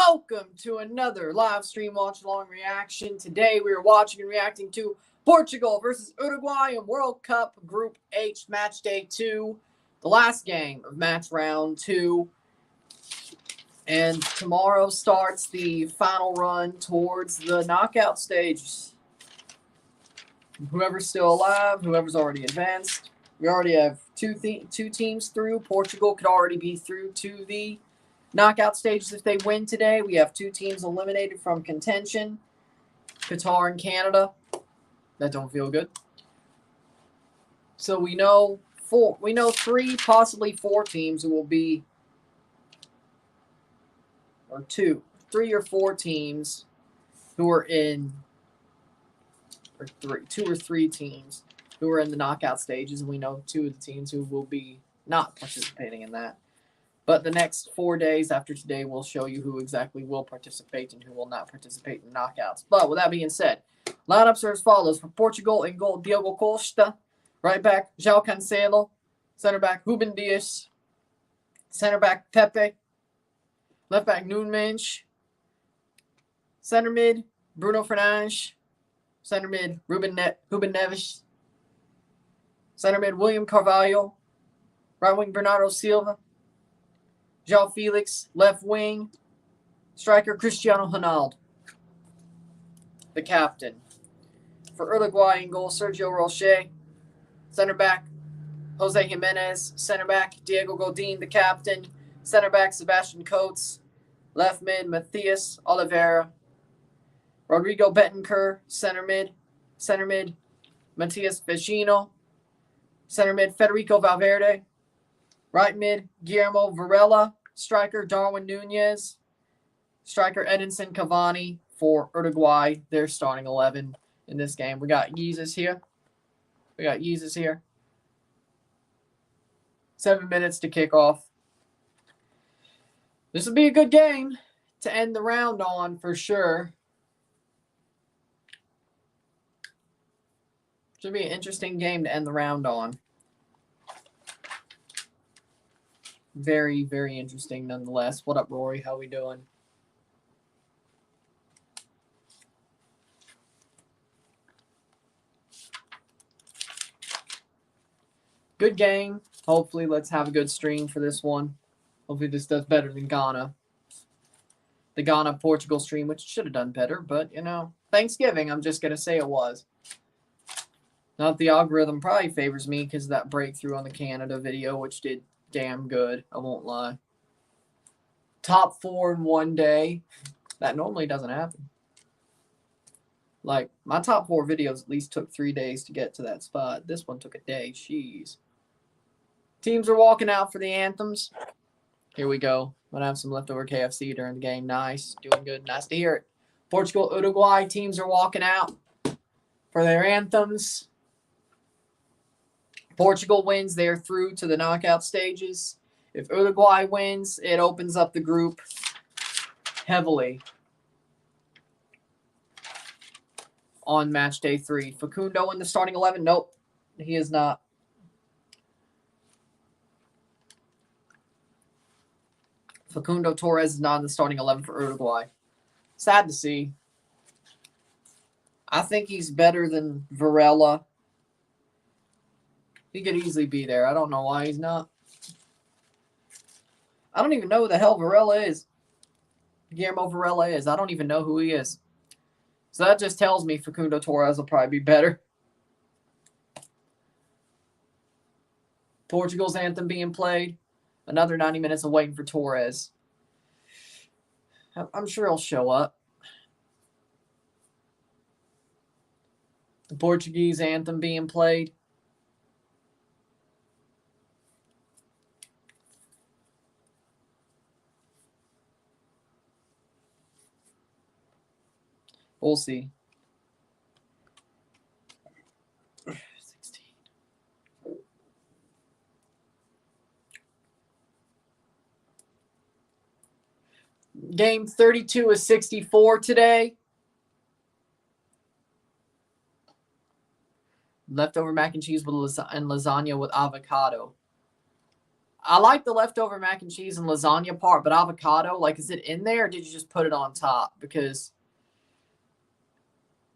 welcome to another live stream watch-along reaction. Today we are watching and reacting to Portugal versus Uruguay in World Cup Group H Match Day 2, the last game of Match Round 2. And tomorrow starts the final run towards the knockout stages. Whoever's still alive, whoever's already advanced. We already have two teams through. Portugal could already be through to the knockout stages if they win today. We have two teams eliminated from contention. Qatar and Canada. That don't feel good. So we know three, possibly four teams who will be, or three or four teams who are in, or two or three teams who are in the knockout stages, and we know two of the teams who will be not participating in that. But the next 4 days after today will show you who exactly will participate and who will not participate in knockouts. But with that being said, lineups are as follows. For Portugal, in goal, Diogo Costa. Right back, João Cancelo. Center back, Ruben Dias. Center back, Pepe. Left back, Nunes. Center mid, Bruno Fernandes. Center mid, Ruben Neves. Center mid, William Carvalho. Right wing, Bernardo Silva. João Felix, left wing. Striker, Cristiano Ronaldo, the captain. For Uruguay, in goal, Sergio Rocher. Center back, Jose Jimenez. Center back, Diego Godin, the captain. Center back, Sebastian Coates. Left mid, Matthias Oliveira. Rodrigo Betancourt, center mid. Center mid, Matias Vecino. Center mid, Federico Valverde. Right mid, Guillermo Varela. Striker, Darwin Nunez. Striker, Edinson Cavani for Uruguay. Their starting 11 in this game. We got Jesus here. 7 minutes to kick off. This will be a good game to end the round on for sure. Should be an interesting game to end the round on. Very, very interesting nonetheless. What up, Rory? How we doing? Good game. Hopefully, let's have a good stream for this one. Hopefully, this does better than Ghana. The Ghana-Portugal stream, which should have done better, but, you know, Thanksgiving, I'm just going to say it was. Not the algorithm probably favors me because of that breakthrough on the Canada video, which did damn good. I won't lie. Top 4 in 1 day. That normally doesn't happen. Like, my top 4 videos at least took 3 days to get to that spot. This one took a day. Jeez. Teams are walking out for the anthems. Here we go. I'm going to have some leftover KFC during the game. Nice. Doing good. Nice to hear it. Portugal, Uruguay teams are walking out for their anthems. Portugal wins, they're through to the knockout stages. If Uruguay wins, it opens up the group heavily on match day 3. Facundo in the starting 11? Nope, he is not. Facundo Torres is not in the starting 11 for Uruguay. Sad to see. I think he's better than Varela. He could easily be there. I don't know why he's not. I don't even know who the hell Varela is. Guillermo Varela is. I don't even know who he is. So that just tells me Facundo Torres will probably be better. Portugal's anthem being played. Another 90 minutes of waiting for Torres. I'm sure he'll show up. The Portuguese anthem being played. We'll see. 16. Game 32 is 64 today. Leftover mac and cheese with and lasagna with avocado. I like the leftover mac and cheese and lasagna part, but avocado, like, is it in there or did you just put it on top? Because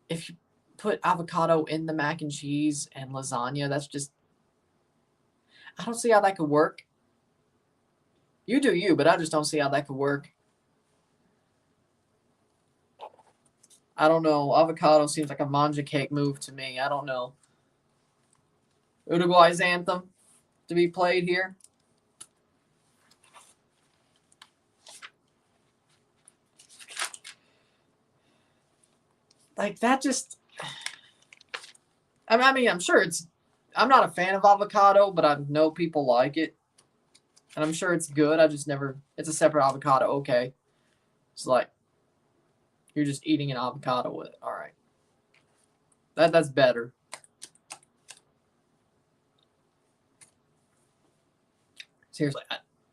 if you put avocado in the mac and cheese and lasagna, that's just, I don't see how that could work. You do you, but I just don't see how that could work. I don't know. Avocado seems like a manja cake move to me. I don't know. Uruguay's anthem to be played here. Like, that just, I mean, I'm sure it's, I'm not a fan of avocado, but I know people like it. And I'm sure it's good. I just never, it's a separate avocado. Okay. It's like, you're just eating an avocado with it. All right. That's better. Seriously,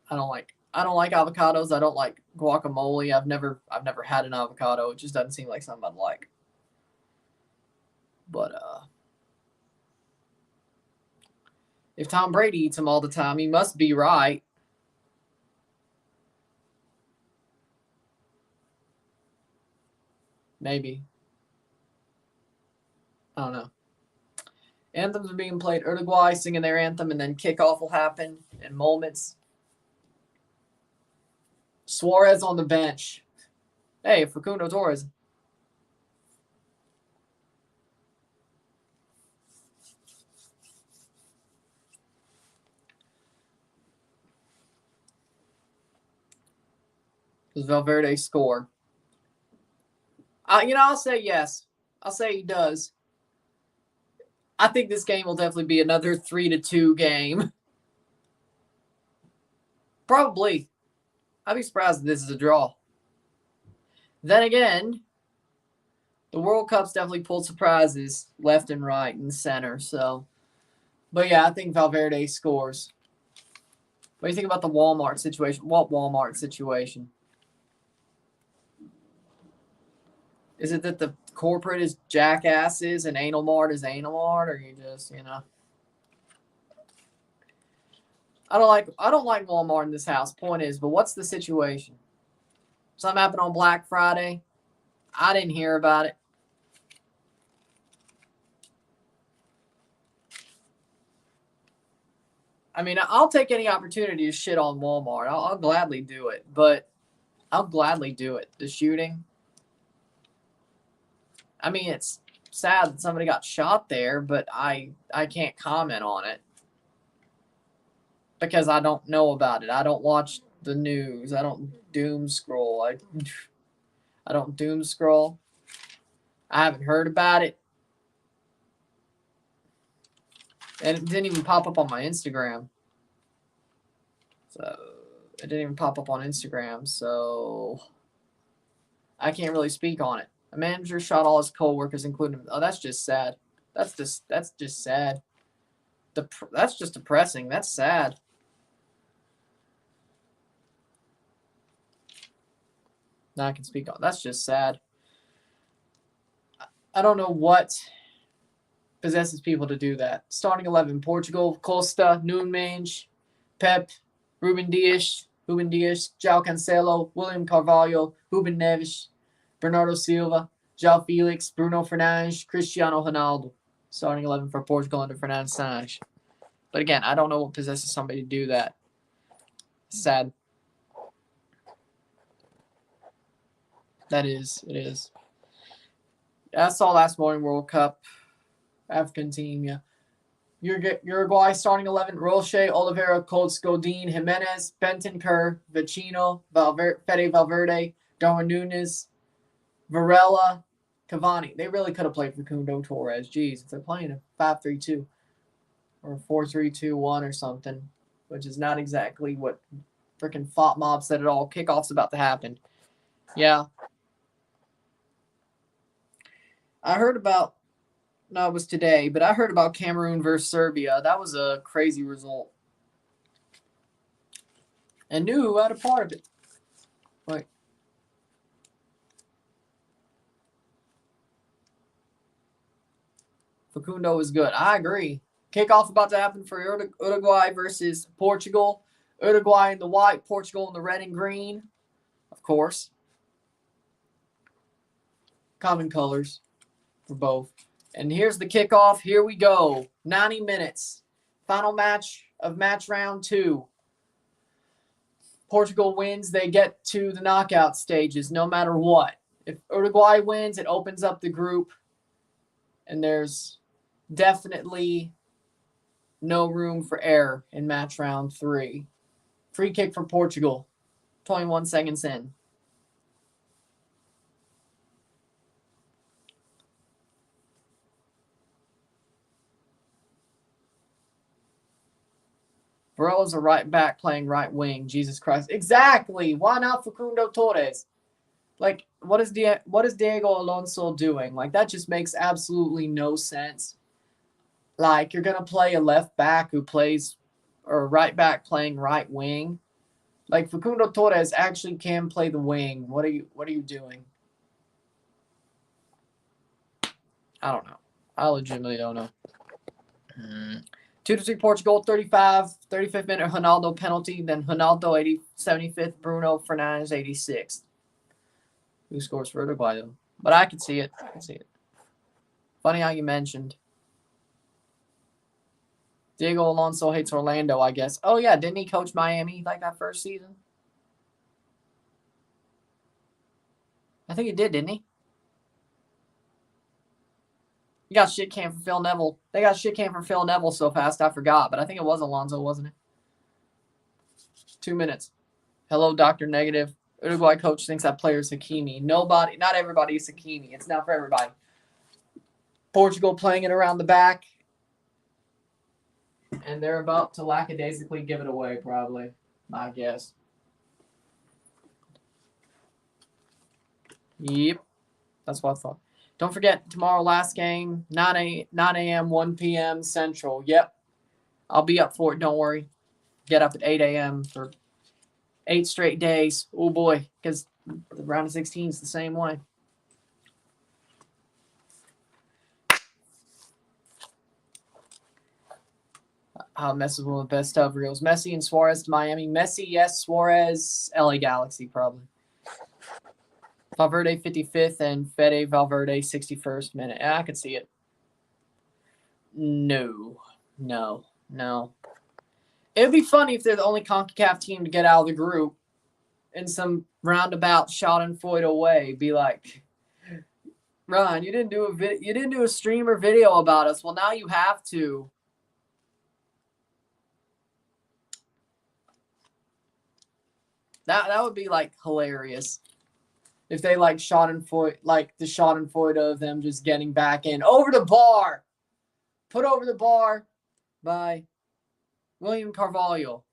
I don't like avocados. I don't like guacamole. I've never had an avocado. It just doesn't seem like something I'd like. But if Tom Brady eats them all the time, he must be right. Maybe. I don't know. Anthems are being played. Uruguay singing their anthem, and then kickoff will happen in moments. Suarez on the bench. Hey, Facundo Torres. Does Valverde score? I'll say yes. I'll say he does. I think this game will definitely be another 3-2 game. Probably. I'd be surprised if this is a draw. Then again, the World Cup's definitely pulled surprises left and right and center. So, but yeah, I think Valverde scores. What do you think about the Walmart situation? What Walmart situation? Is it that the corporate is jackasses and Anal Mart is Anal Mart, or you just, I don't like Walmart in this house. Point is, but what's the situation? Something happened on Black Friday. I didn't hear about it. I mean, I'll take any opportunity to shit on Walmart. I'll gladly do it, but I'll gladly do it. The shooting. I mean, it's sad that somebody got shot there, but I can't comment on it because I don't know about it. I don't watch the news. I don't doom scroll. I don't doom scroll. I haven't heard about it. And it didn't even pop up on my Instagram. So it didn't even pop up on Instagram. So I can't really speak on it. A manager shot all his coworkers, including. Oh, that's just sad. That's just sad. That's just depressing. That's sad. Now I can speak on. That's just sad. I don't know what possesses people to do that. Starting 11: Portugal, Costa, Nunes, Pep, Ruben Dias, João Cancelo, William Carvalho, Ruben Neves, Bernardo Silva, João Felix, Bruno Fernandes, Cristiano Ronaldo. Starting 11 for Portugal under Fernando Santos. But again, I don't know what possesses somebody to do that. Sad. That is. It is. I saw last morning World Cup. African team, yeah. Uruguay starting 11: Roche, Oliveira, Colts, Godin, Jimenez, Bentancur, Vecino, Fede Valverde, Darwin Nunes, Varela, Cavani. They really could have played Facundo Torres. Jeez, if they're playing a 5-3-2 or 4-3-2-1 or something, which is not exactly what freaking Font Mob said at all. Kickoff's about to happen. Yeah. I heard about, no, it was today, but I heard about Cameroon versus Serbia. That was a crazy result. And knew who had a part of it. Wait. Facundo is good. I agree. Kickoff about to happen for Uruguay versus Portugal. Uruguay in the white, Portugal in the red and green, of course. Common colors for both. And here's the kickoff. Here we go. 90 minutes. Final match of match round 2. Portugal wins, they get to the knockout stages no matter what. If Uruguay wins, it opens up the group. And there's definitely no room for error in match round 3. Free kick for Portugal. 21 seconds in. Varela's a right back playing right wing. Jesus Christ. Exactly. Why not Facundo Torres? Like, what is Diego Alonso doing? Like, that just makes absolutely no sense. Like, you're going to play a left back who plays, or a right back playing right wing. Like, Facundo Torres actually can play the wing. What are you doing? I don't know. I legitimately don't know. 2-3 Portugal, 35th minute Ronaldo penalty, then Ronaldo 75th, Bruno Fernandes 86th. Who scores for Uruguay though? But I can see it. Funny how you mentioned. Diego Alonso hates Orlando, I guess. Oh yeah, didn't he coach Miami like that first season? I think he did, didn't he? You got shit canned from Phil Neville. They got shit canned from Phil Neville so fast I forgot, but I think it was Alonso, wasn't it? 2 minutes. Hello, Dr. Negative. Uruguay coach thinks that player is Hakimi. Nobody, not everybody is Hakimi. It's not for everybody. Portugal playing it around the back. And they're about to lackadaisically give it away, probably. My guess. Yep. That's what I thought. Don't forget, tomorrow, last game, 9 a.m., 1 p.m. Central. Yep. I'll be up for it. Don't worry. Get up at 8 a.m. for 8 straight days. Oh, boy. Because the round of 16 is the same way. Messi one of the best of reels. Messi and Suarez to Miami. Messi, yes. Suarez, LA Galaxy, probably. Valverde 55th and Fede Valverde 61st minute. Yeah, I could see it. No. It would be funny if they're the only CONCACAF team to get out of the group in some roundabout schadenfreude way. Be like, Ron, you didn't do a stream or video about us. Well, now you have to. That would be like hilarious. If they like Schadenfreude, like the Schadenfreude of them just getting back in. Over the bar. Put over the bar by William Carvalho.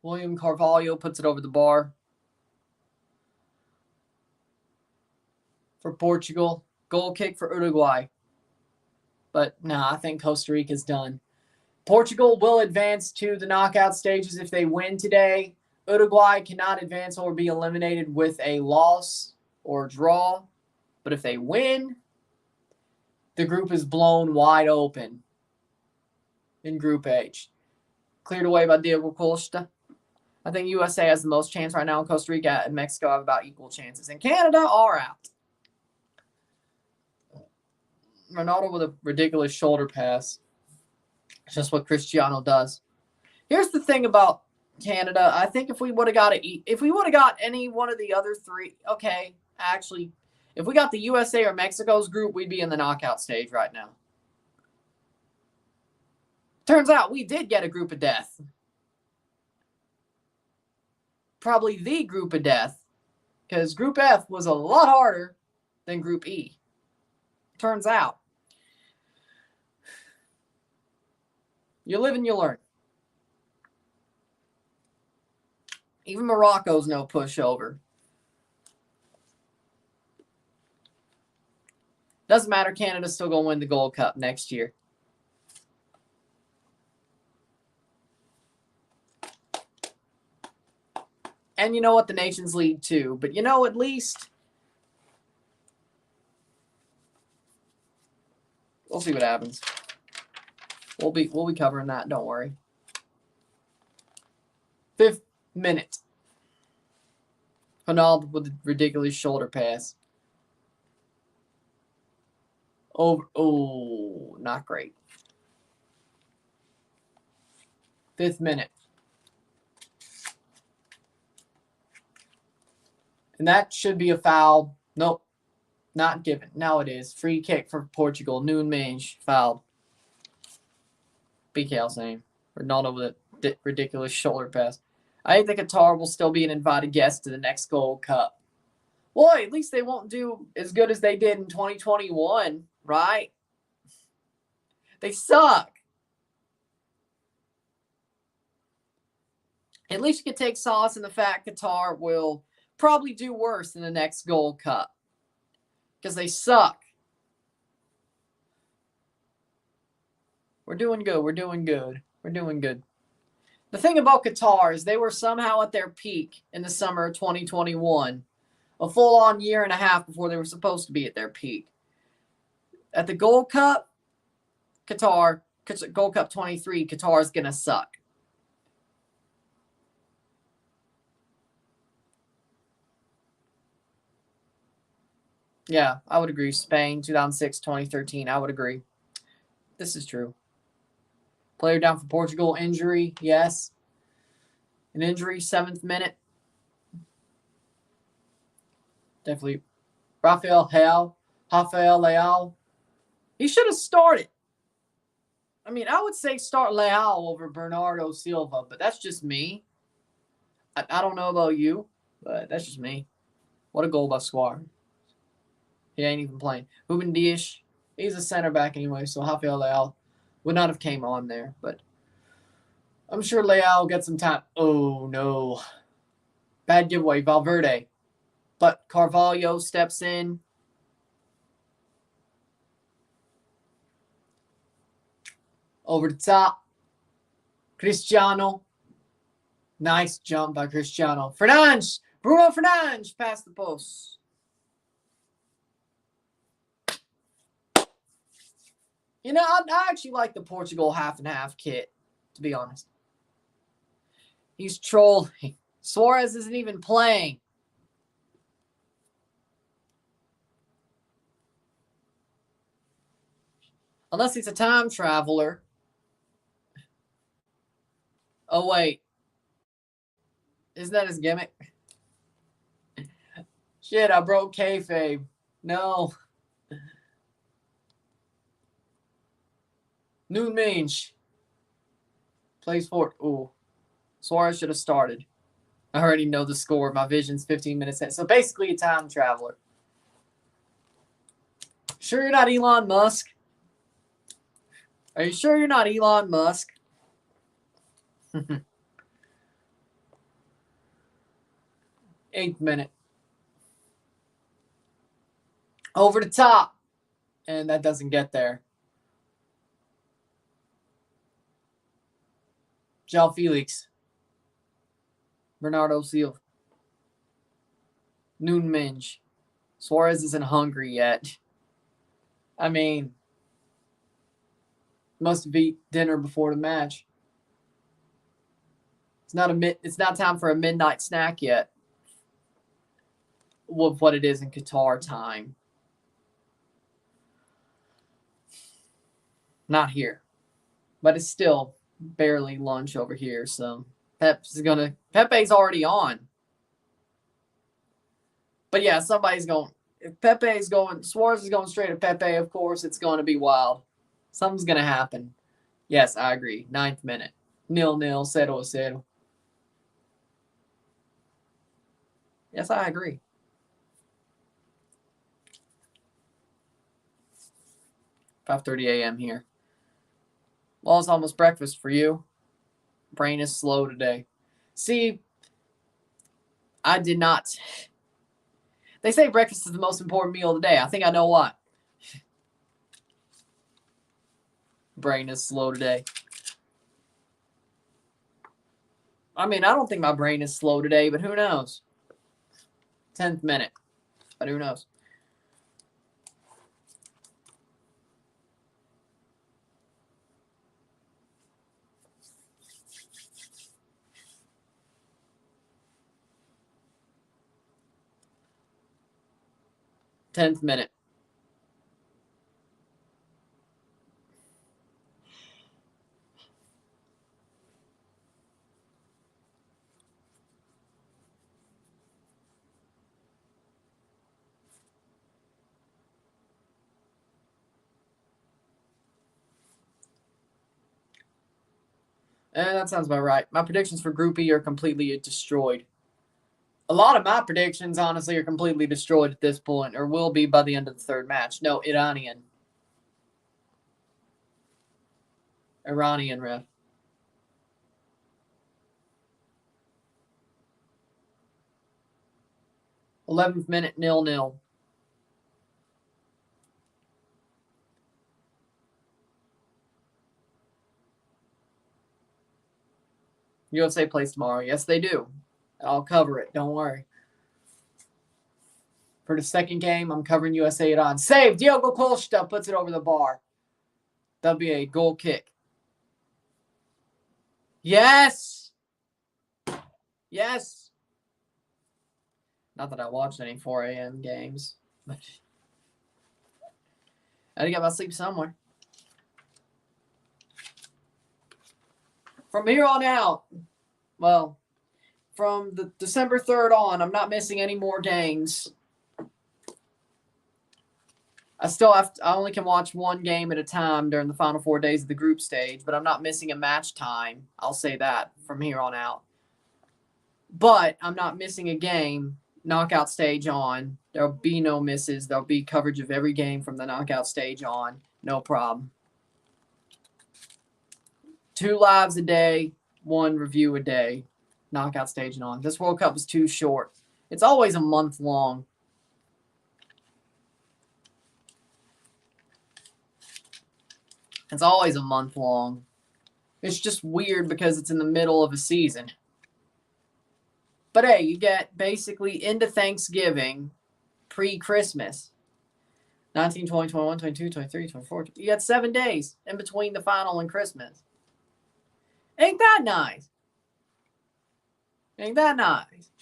William Carvalho puts it over the bar. For Portugal. Goal kick for Uruguay. But I think Costa Rica's done. Portugal will advance to the knockout stages if they win today. Uruguay cannot advance or be eliminated with a loss or draw. But if they win, the group is blown wide open in Group H. Cleared away by Diego Costa. I think USA has the most chance right now, and Costa Rica and Mexico have about equal chances. And Canada are out. Ronaldo with a ridiculous shoulder pass. It's just what Cristiano does. Here's the thing about Canada. I think if we would have got any one of the other three, okay, actually, if we got the USA or Mexico's group, we'd be in the knockout stage right now. Turns out we did get a group of death. Probably the group of death, because Group F was a lot harder than Group E. Turns out. You live and you learn. Even Morocco's no pushover. Doesn't matter. Canada's still going to win the Gold Cup next year. And you know what? The Nations League too. But at least We'll see what happens. We'll be covering that. Don't worry. 5th minute. Ronaldo with a ridiculous shoulder pass. Oh, not great. 5th minute. And that should be a foul. Nope. Not given. Now it is. Free kick for Portugal. Nunes fouled. BKL saying. Ronaldo with a ridiculous shoulder pass. I think Qatar will still be an invited guest to the next Gold Cup. Well, at least they won't do as good as they did in 2021, right? They suck. At least you can take solace in the fact Qatar will probably do worse in the next Gold Cup. Because they suck. We're doing good. We're doing good. We're doing good. The thing about Qatar is they were somehow at their peak in the summer of 2021. A full-on year and a half before they were supposed to be at their peak. At the Gold Cup, Gold Cup 23, Qatar's going to suck. Yeah, I would agree. Spain, 2006, 2013, I would agree. This is true. Player down for Portugal, injury, yes. An injury, 7th minute. Definitely. Rafael Leao. He should have started. I mean, I would say start Leao over Bernardo Silva, but that's just me. I don't know about you, but that's just me. What a goal by Suarez. He ain't even playing. Ruben Dias, he's a center back anyway, so Rafael Leao would not have came on there, but I'm sure Leao will get some time. Oh, no. Bad giveaway, Valverde. But Carvalho steps in. Over the top. Cristiano. Nice jump by Cristiano. Fernandes. Bruno Fernandes past the post. You know, I actually like the Portugal half and half kit, to be honest. He's trolling. Suarez isn't even playing. Unless he's a time traveler. Oh, wait. Isn't that his gimmick? Shit, I broke kayfabe. No. Nunes plays for. Ooh. Suarez should have started. I already know the score. My vision's 15 minutes in. So basically a time traveler. Sure you're not Elon Musk? Are you sure you're not Elon Musk? 8th minute. Over the top. And that doesn't get there. João Felix. Bernardo Silva. Nunes. Suarez isn't hungry yet. I mean, must have eaten dinner before the match. It's not time for a midnight snack yet. With what it is in Qatar time. Not here. But it's still barely lunch over here, so Pepe's already on. But yeah, somebody's going. If Pepe's going, Suarez is going straight at Pepe, of course, it's going to be wild. Something's going to happen. Yes, I agree. 9th minute. 0-0, 0-0. Yes, I agree. 5:30 a.m. here. Well, it's almost breakfast for you. Brain is slow today. See, I did not. They say breakfast is the most important meal of the day. I think I know why. Brain is slow today. I mean, I don't think my brain is slow today, but who knows? 10th minute. But who knows? 10th minute. That sounds about right. My predictions for Group E are completely destroyed. A lot of my predictions, honestly, are completely destroyed at this point, or will be by the end of the third match. No, Iranian ref. 11th minute, 0-0. USA plays tomorrow. Yes, they do. I'll cover it. Don't worry. For the second game, I'm covering USA Iran. Save! Diogo Costa puts it over the bar. That'll be a goal kick. Yes! Yes! Not that I watched any 4 a.m. games, but I had to get my sleep somewhere. From here on out, well, from the December 3rd on, I'm not missing any more games. I only can watch one game at a time during the final 4 days of the group stage, but I'm not missing a match time. I'll say that from here on out. But I'm not missing a game knockout stage on. There'll be no misses. There'll be coverage of every game from the knockout stage on. No problem. 2 lives a day, 1 review a day. Knockout stage and on. This World Cup is too short. It's always a month long. It's always a month long. It's just weird because it's in the middle of a season. But hey, you get basically into Thanksgiving, pre-Christmas. 19, 20, 21, 22, 23, 24. You got 7 days in between the final and Christmas. Ain't that nice? Ain't that nice?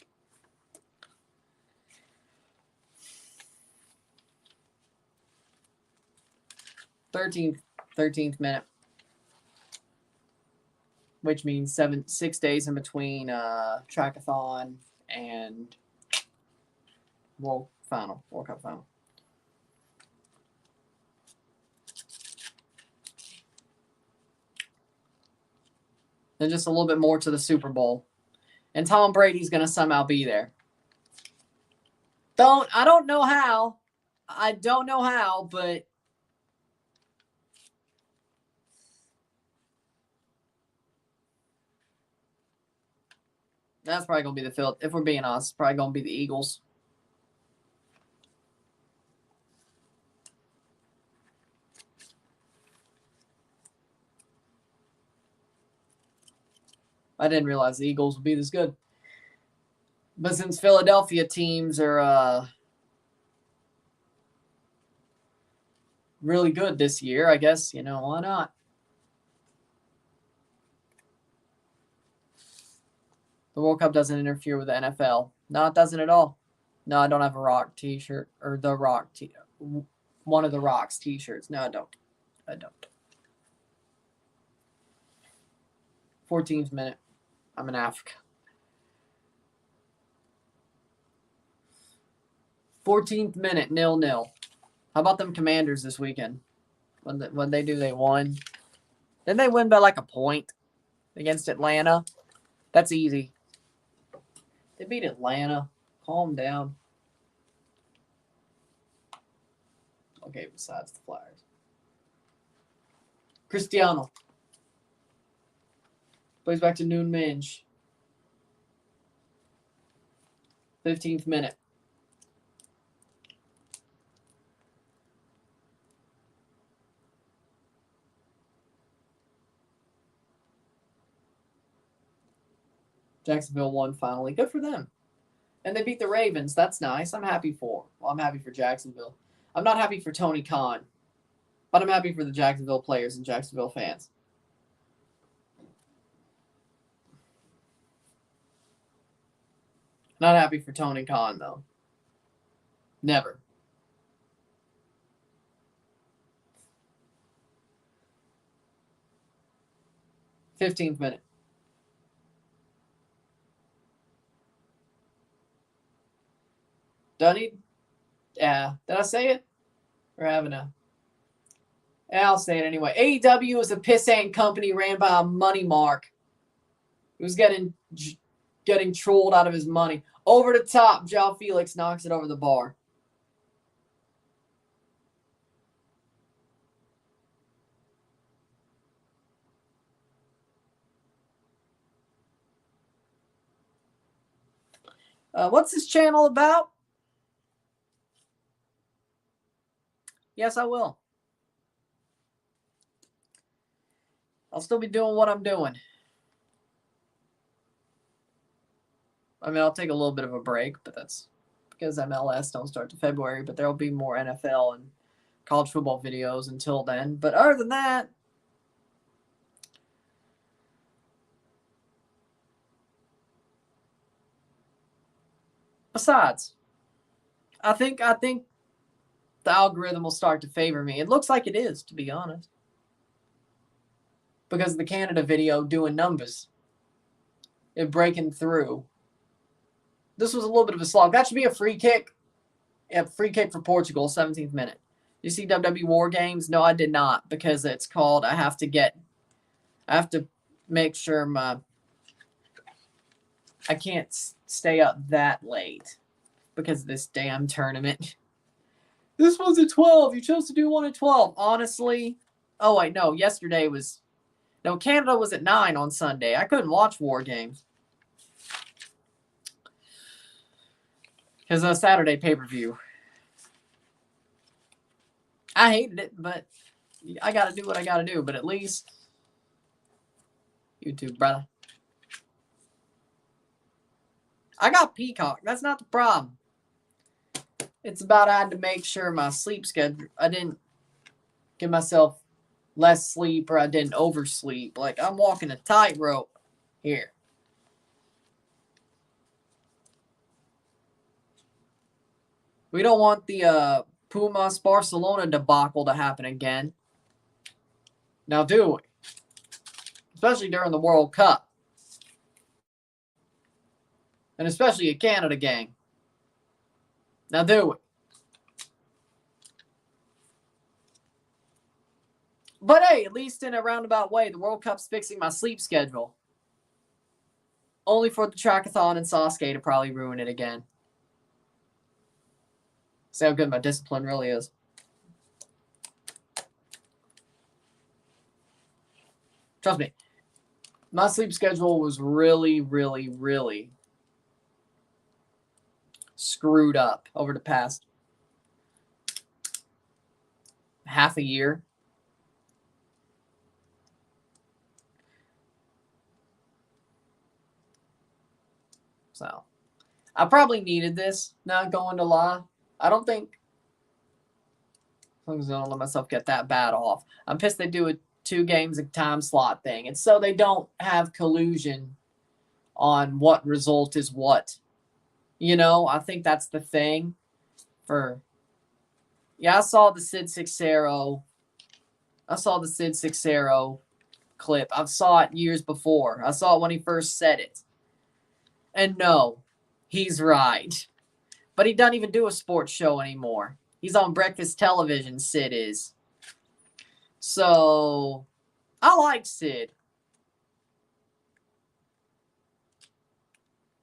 Thirteenth minute, which means 6 days in between Trackathon and World Cup final. Then just a little bit more to the Super Bowl. And Tom Brady's going to somehow be there. I don't know how. I don't know how, but that's probably going to be the field. If we're being honest, it's probably going to be the Eagles. I didn't realize the Eagles would be this good. But since Philadelphia teams are really good this year, I guess, why not? The World Cup doesn't interfere with the NFL. No, it doesn't at all. No, I don't have a Rock t-shirt or the Rock one of the Rock's t-shirts. No, I don't. 14th minute. I'm in Africa. 14th minute, 0-0. How about them Commanders this weekend? When they do, they won. Didn't they win by like a point against Atlanta? That's easy. They beat Atlanta. Calm down. Okay, besides the Flyers. Cristiano. Plays back to Noon Minge. 15th minute. Jacksonville won finally. Good for them. And they beat the Ravens. That's nice. I'm happy for Jacksonville. I'm not happy for Tony Khan, but I'm happy for the Jacksonville players and Jacksonville fans. Not happy for Tony Khan, though. Never. 15th minute. Do I need? Yeah. Did I say it? Or haven't I? Yeah, I'll say it anyway. AEW is a pissant company ran by a money mark. He was getting trolled out of his money. Over the top, Joao Felix knocks it over the bar. What's this channel about? Yes, I will. I'll still be doing what I'm doing. I mean, I'll take a little bit of a break, but that's because MLS don't start to February, but there'll be more NFL and college football videos until then. But other than that, besides, I think the algorithm will start to favor me. It looks like it is, to be honest. Because of the Canada video doing numbers. It breaking through. This was a little bit of a slog. That should be a free kick. Yeah, free kick for Portugal, 17th minute. You see WWE War Games? No, I did not, because it's called, I have to make sure I can't stay up that late because of this damn tournament. This was at 12. You chose to do one at 12. Honestly, oh wait, no, Canada was at 9 on Sunday. I couldn't watch War Games. Because of a Saturday pay-per-view. I hated it, but I got to do what I got to do. But at least, YouTube, brother. I got Peacock. That's not the problem. It's about I had to make sure my sleep schedule, I didn't give myself less sleep or I didn't oversleep. Like, I'm walking a tightrope here. We don't want the Pumas Barcelona debacle to happen again. Now, do we? Especially during the World Cup. And especially a Canada game. Now, do we? But hey, at least in a roundabout way, the World Cup's fixing my sleep schedule. Only for the Trackathon and Sasuke to probably ruin it again. See how good my discipline really is. Trust me, my sleep schedule was really, really, really screwed up over the past half a year. So, I probably needed this, not going to lie. I don't think, as long as I don't let myself get that bad off. I'm pissed they do a 2 games a time slot thing. And so they don't have collusion on what result is what. You know, I think that's the thing for, yeah, I saw the Sid Sixero clip. I saw it years before. I saw it when he first said it. And no, he's right. But he doesn't even do a sports show anymore. He's on breakfast television, Sid is. So, I like Sid.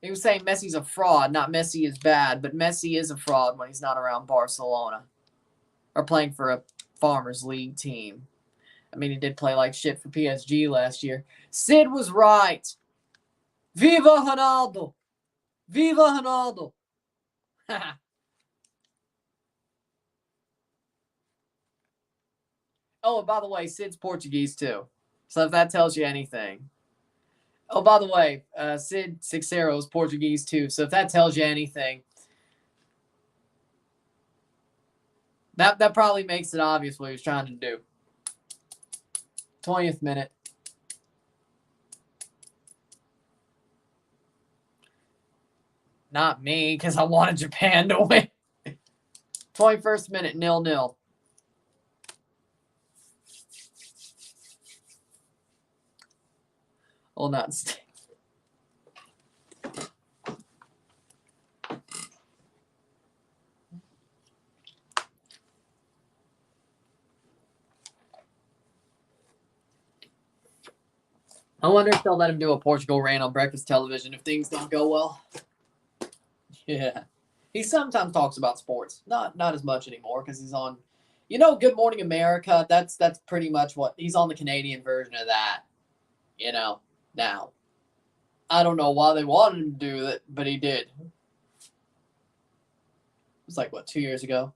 He was saying Messi's a fraud, not Messi is bad, but Messi is a fraud when he's not around Barcelona or playing for a Farmers League team. I mean, he did play like shit for PSG last year. Sid was right. Viva Ronaldo! Viva Ronaldo! Oh, and by the way, Sid's Portuguese too. So if that tells you anything. Oh, by the way, Sid Sixero is Portuguese too. So if that tells you anything, that probably makes it obvious what he was trying to do. 20th minute. Not me, because I wanted Japan to win. 21st minute, 0-0. Well, not stay. I wonder if they'll let him do a Portugal rant on breakfast television if things don't go well. Yeah. He sometimes talks about sports. Not as much anymore because he's on, Good Morning America. That's pretty much what he's on, the Canadian version of that. Now. I don't know why they wanted him to do it, but he did. It was like, 2 years ago?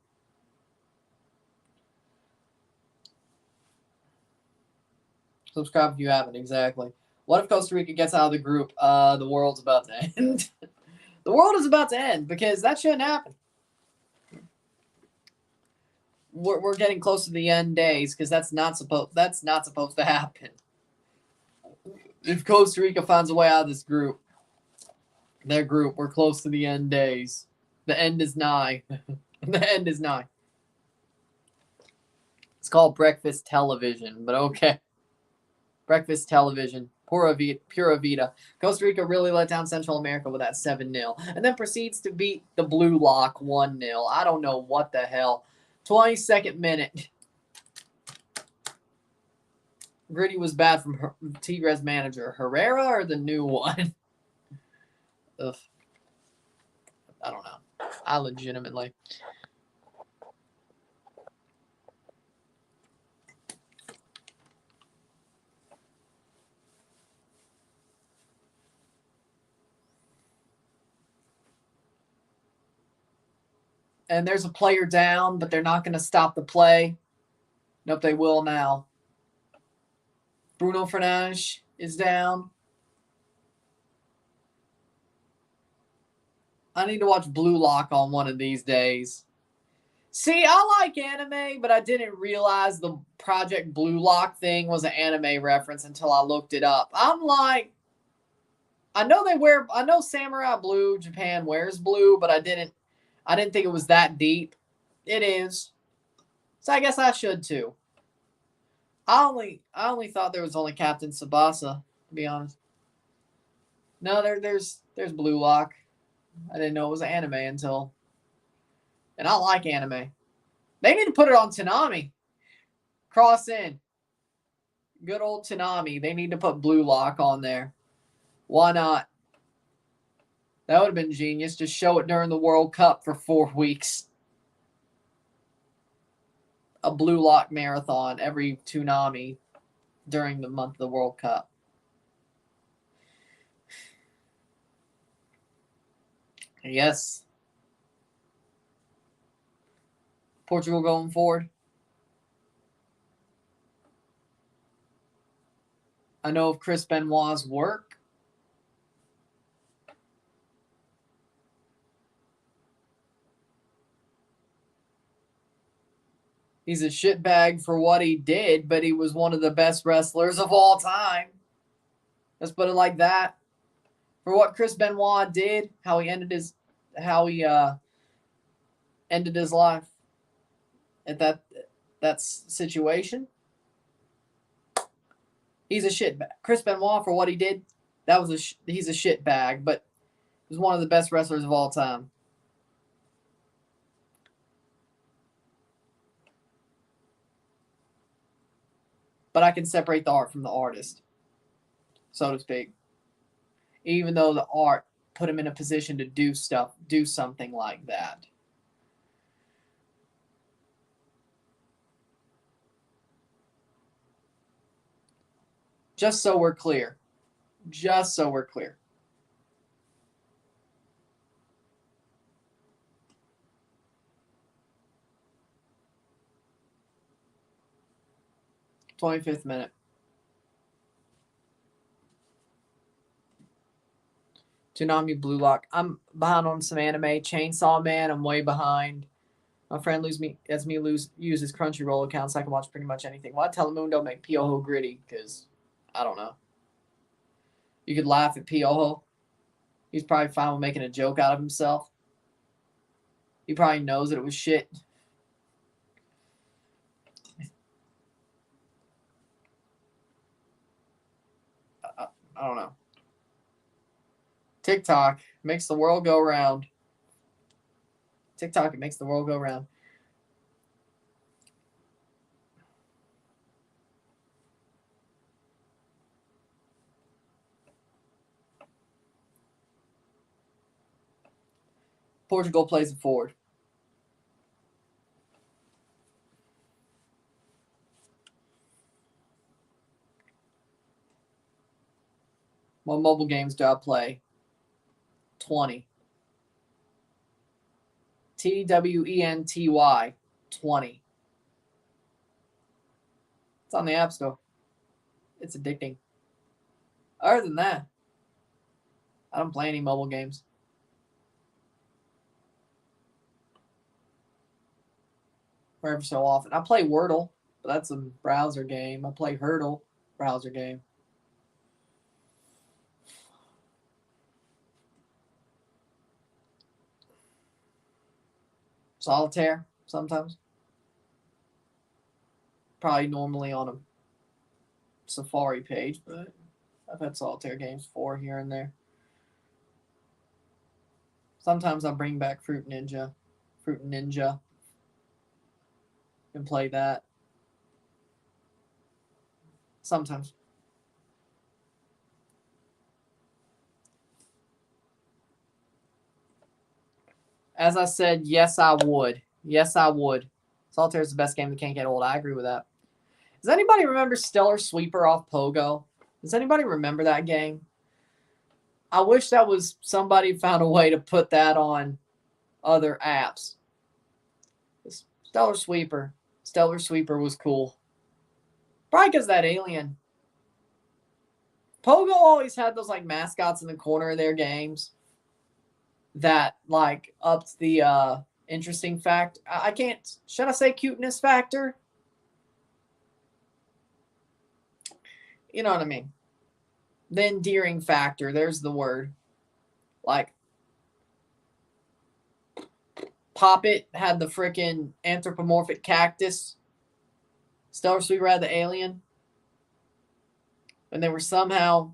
Subscribe if you haven't, exactly. What if Costa Rica gets out of the group? The world's about to end. The world is about to end because that shouldn't happen. We're getting close to the end days because that's not supposed to happen. If Costa Rica finds a way out of this group, we're close to the end days. The end is nigh. The end is nigh. It's called breakfast television, but okay. Breakfast television. Pura vida. Costa Rica really let down Central America with that 7-0. And then proceeds to beat the Blue Lock 1-0. I don't know what the hell. 22nd minute. Gritty was bad from Tigres manager. Herrera or the new one? Ugh. I don't know. I legitimately... And there's a player down, but they're not going to stop the play. Nope, they will now. Bruno Fernandes is down. I need to watch Blue Lock on one of these days. See, I like anime, but I didn't realize the Project Blue Lock thing was an anime reference until I looked it up. I'm like, I know Samurai Blue, Japan wears blue, but I didn't think it was that deep. It is. So I guess I should too. I only thought there was only Captain Tsubasa, to be honest. No, there's Blue Lock. I didn't know it was an anime until. And I like anime. They need to put it on Toonami. Cross in. Good old Toonami. They need to put Blue Lock on there. Why not? That would have been genius. Just show it during the World Cup for 4 weeks. A Blue Lock marathon every Toonami during the month of the World Cup. Yes. Portugal going forward. I know of Chris Benoit's work. He's a shitbag for what he did, but he was one of the best wrestlers of all time. Let's put it like that. For what Chris Benoit did, how he ended his life at that situation. He's a shitbag. Chris Benoit, for what he did, he's a shitbag, but he's one of the best wrestlers of all time. But I can separate the art from the artist, so to speak. Even though the art put him in a position to do something like that. Just so we're clear. 25th minute. Toonami Blue Lock. I'm behind on some anime. Chainsaw Man, I'm way behind. My friend uses Crunchyroll account so I can watch pretty much anything. Why Telemundo make Piojo gritty? Because, I don't know. You could laugh at Piojo. He's probably fine with making a joke out of himself. He probably knows that it was shit. I don't know. TikTok makes the world go round. TikTok, it makes the world go round. Portugal plays it forward. What mobile games do I play? 20. TWENTY. 20. It's on the App Store. It's addicting. Other than that, I don't play any mobile games. Every so often. I play Wordle, but that's a browser game. I play Hurdle, browser game. Solitaire, sometimes. Probably normally on a Safari page, but I've had solitaire games before here and there. Sometimes I bring back Fruit Ninja, and play that. Sometimes. As I said, yes, I would. Yes, I would. Solitaire is the best game that can't get old. I agree with that. Does anybody remember Stellar Sweeper off Pogo? Does anybody remember that game? I wish that was somebody found a way to put that on other apps. Stellar Sweeper was cool. Probably because that alien. Pogo always had those like mascots in the corner of their games that like upped the interesting fact. I can't. Should I say cuteness factor? You know what I mean. The endearing factor. There's the word. Like Poppet had the freaking anthropomorphic cactus. Stellar Sweeper had the alien. And there were somehow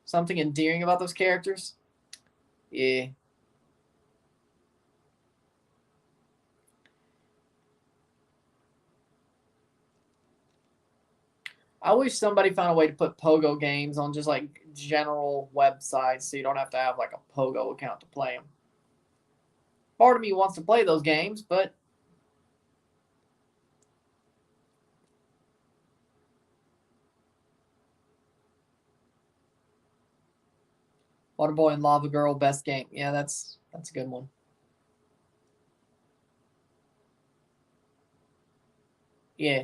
something endearing about those characters. Yeah. I wish somebody found a way to put Pogo games on just like general websites so you don't have to have like a Pogo account to play them. Part of me wants to play those games, but Waterboy and Lava Girl, best game. Yeah, that's a good one. Yeah.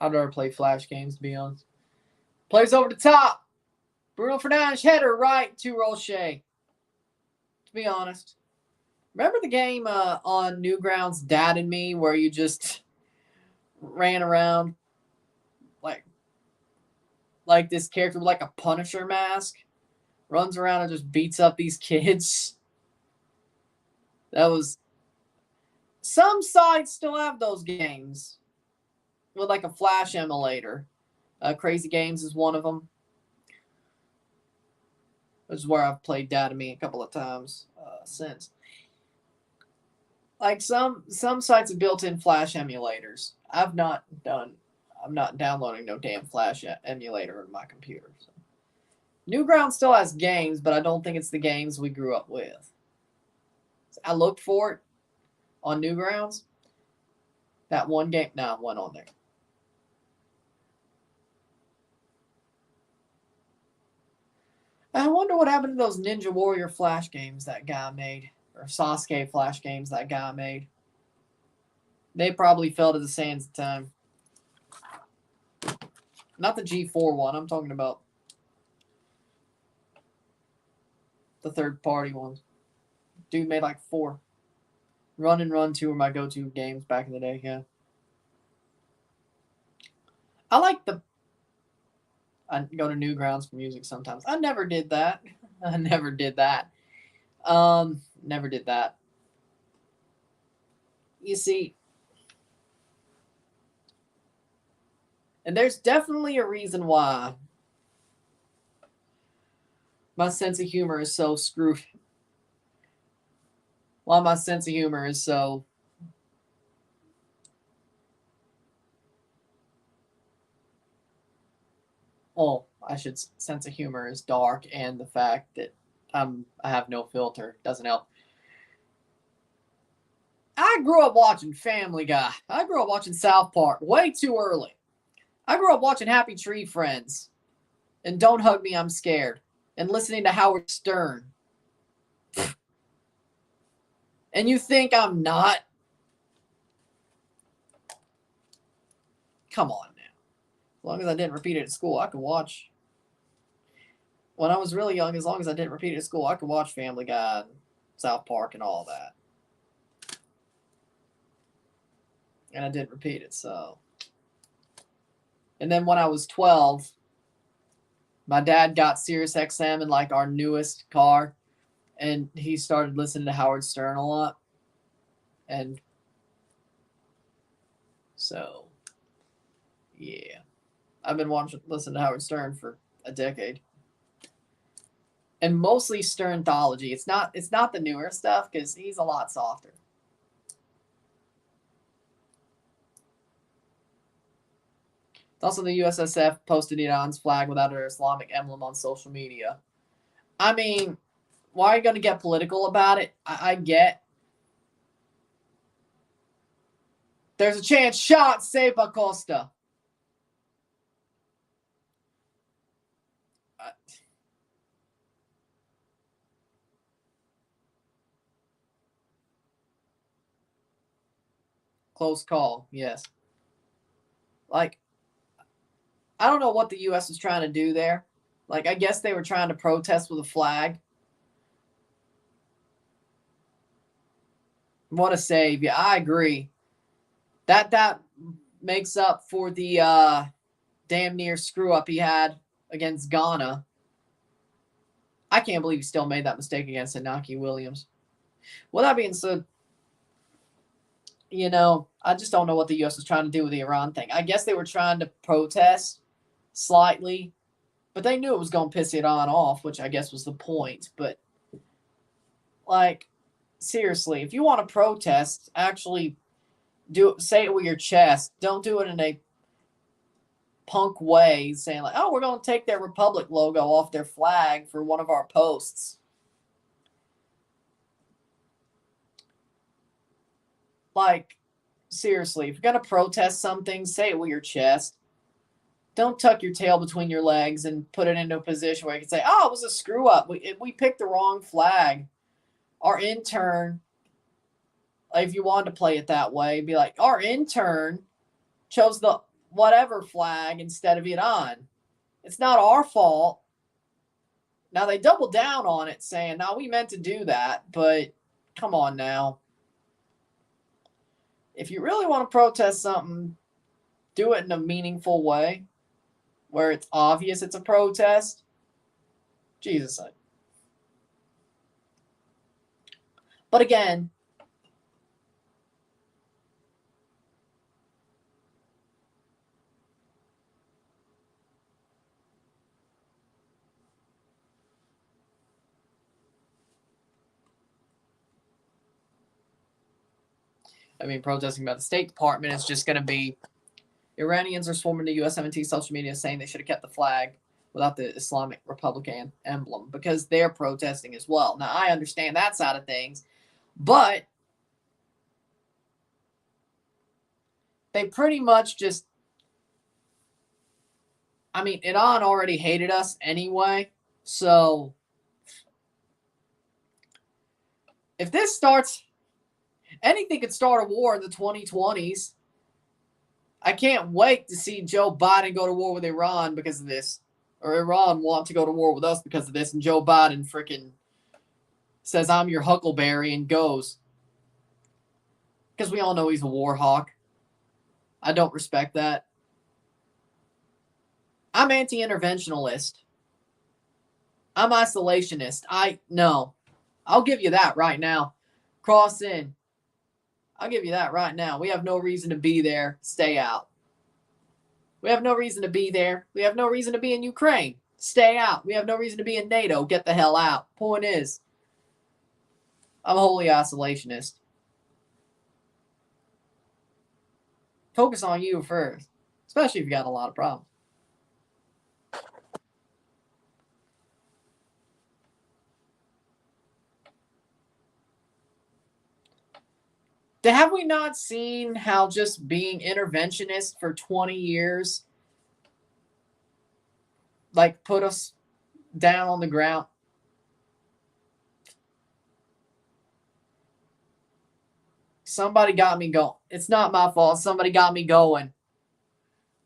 I'd rather play Flash games, to be honest. Plays over the top. Bruno Fernandes header right to Roche. To be honest. Remember the game on Newgrounds, Dad and Me, where you just ran around like this character with like a Punisher mask, runs around and just beats up these kids. That was. Some sites still have those games with like a Flash emulator. Crazy Games is one of them. This is where I've played Dad and Me a couple of times since. Like some sites have built-in Flash emulators. I'm not downloading no damn Flash emulator in my computer. So. Newgrounds still has games, but I don't think it's the games we grew up with. I looked for it on Newgrounds. That one game, it went on there. I wonder what happened to those Ninja Warrior Flash games that guy made, or Sasuke Flash games that guy made. They probably fell to the sands of time. Not the G4 one. I'm talking about the third-party ones. Dude made like 4. Run and Run 2 were my go-to games back in the day, yeah. I like the... I go to Newgrounds for music sometimes. I never did that. Never did that. You see, And there's definitely a reason why my sense of humor is so screwed. Why my sense of humor is so sense of humor is dark, and the fact that I have no filter doesn't help. I grew up watching Family Guy. I grew up watching South Park way too early. I grew up watching Happy Tree Friends and Don't Hug Me, I'm Scared, and listening to Howard Stern. And you think I'm not? Come on now. As long as I didn't repeat it at school, I could watch. When I was really young, as long as I didn't repeat it at school, I could watch Family Guy and South Park and all that. And I didn't repeat it, so. And then when I was 12, my dad got Sirius XM in like our newest car, and he started listening to Howard Stern a lot. And so, yeah, I've been listening to Howard Stern for a decade, and mostly Sternthology. It's not the newer stuff because he's a lot softer. Also, the USSF posted Iran's flag without an Islamic emblem on social media. I mean, why are you going to get political about it? I get. There's a chance shot save Acosta. Close call, yes. Like, I don't know what the U.S. was trying to do there. Like, I guess they were trying to protest with a flag. What a save. Yeah, I agree. That makes up for the damn near screw up he had against Ghana. I can't believe he still made that mistake against Inaki Williams. Well, that being said, I just don't know what the U.S. was trying to do with the Iran thing. I guess they were trying to protest slightly, but they knew it was going to piss Iran off, which I guess was the point. But, like, seriously, if you want to protest, actually say it with your chest. Don't do it in a punk way, saying like, oh, we're going to take their Republic logo off their flag for one of our posts. Like, seriously, if you're going to protest something, say it with your chest. Don't tuck your tail between your legs and put it into a position where you can say, oh, it was a screw up. We picked the wrong flag. Our intern, if you wanted to play it that way, be like, our intern chose the whatever flag instead of Iran. It's not our fault. Now, they doubled down on it, saying, no, we meant to do that, but come on now. If you really want to protest something, do it in a meaningful way where it's obvious it's a protest. Jesus. But again, protesting about the State Department is just going to be Iranians are swarming the US-17 social media saying they should have kept the flag without the Islamic Republican emblem because they're protesting as well. Now, I understand that side of things, but they pretty much just, Iran already hated us anyway, so if this starts, anything could start a war in the 2020s. I can't wait to see Joe Biden go to war with Iran because of this. Or Iran want to go to war with us because of this. And Joe Biden freaking says, I'm your Huckleberry and goes. Because we all know he's a war hawk. I don't respect that. I'm anti-interventionalist. I'm isolationist. No. I'll give you that right now. Cross in. I'll give you that right now. We have no reason to be there. Stay out. We have no reason to be there. We have no reason to be in Ukraine. Stay out. We have no reason to be in NATO. Get the hell out. Point is, I'm a wholly isolationist. Focus on you first, especially if you got a lot of problems. Have we not seen how just being interventionist for 20 years like put us down on the ground? Somebody got me going. It's not my fault. Somebody got me going.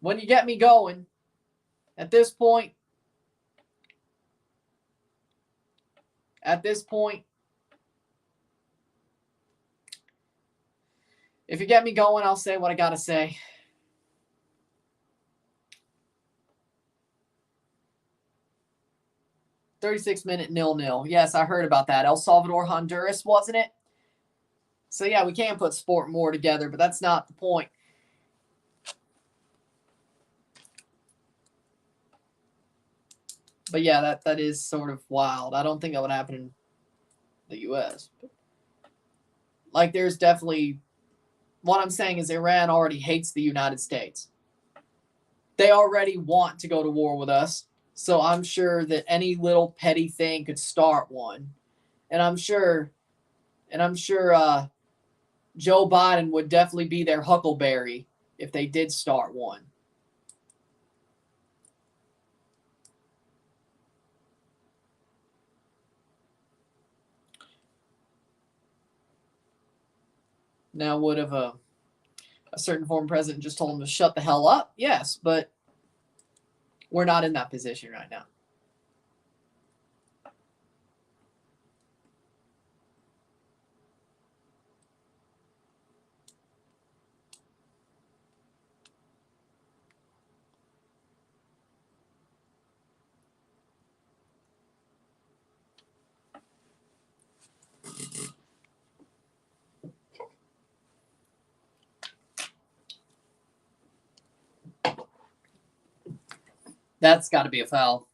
When you get me going, at this point, if you get me going, I'll say what I got to say. .36-minute 0-0. Yes, I heard about that. El Salvador, Honduras, wasn't it? So, yeah, we can put sport more together, but that's not the point. But, yeah, that is sort of wild. I don't think that would happen in the U.S. Like, there's definitely... What I'm saying is Iran already hates the United States. They already want to go to war with us. So I'm sure that any little petty thing could start one. And I'm sure Joe Biden would definitely be their huckleberry if they did start one. Now, would have a certain former president just told him to shut the hell up? Yes, but we're not in that position right now. That's got to be a foul.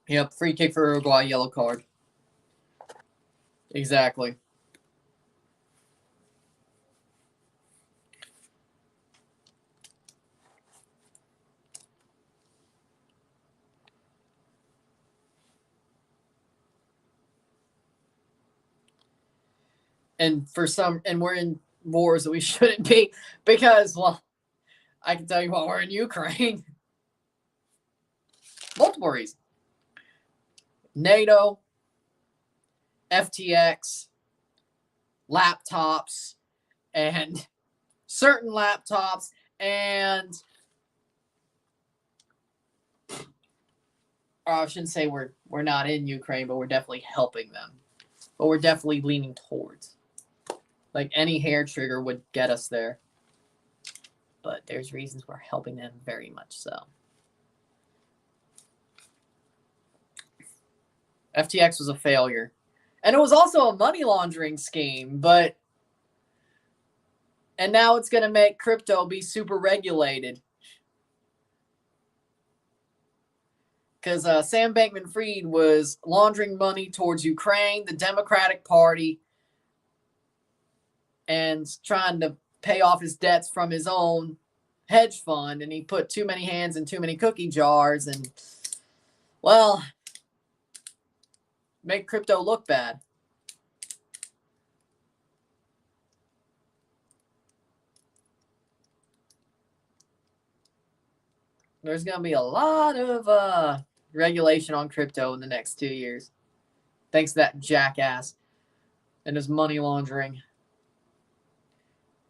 Yep, free kick for Uruguay, yellow card. Exactly. And we're in wars that we shouldn't be because, well, I can tell you what, we're in Ukraine. Multiple reasons. NATO, FTX, laptops, and certain laptops, and I shouldn't say we're not in Ukraine, but we're definitely helping them. But we're definitely leaning towards. Like any hair trigger would get us there. But there's reasons we're helping them very much so. FTX was a failure. And it was also a money laundering scheme, and now it's going to make crypto be super regulated. Because Sam Bankman-Fried was laundering money towards Ukraine, the Democratic Party, and trying to pay off his debts from his own hedge fund, and he put too many hands in too many cookie jars, and, well, make crypto look bad. There's going to be a lot of regulation on crypto in the next 2 years. Thanks to that jackass and his money laundering.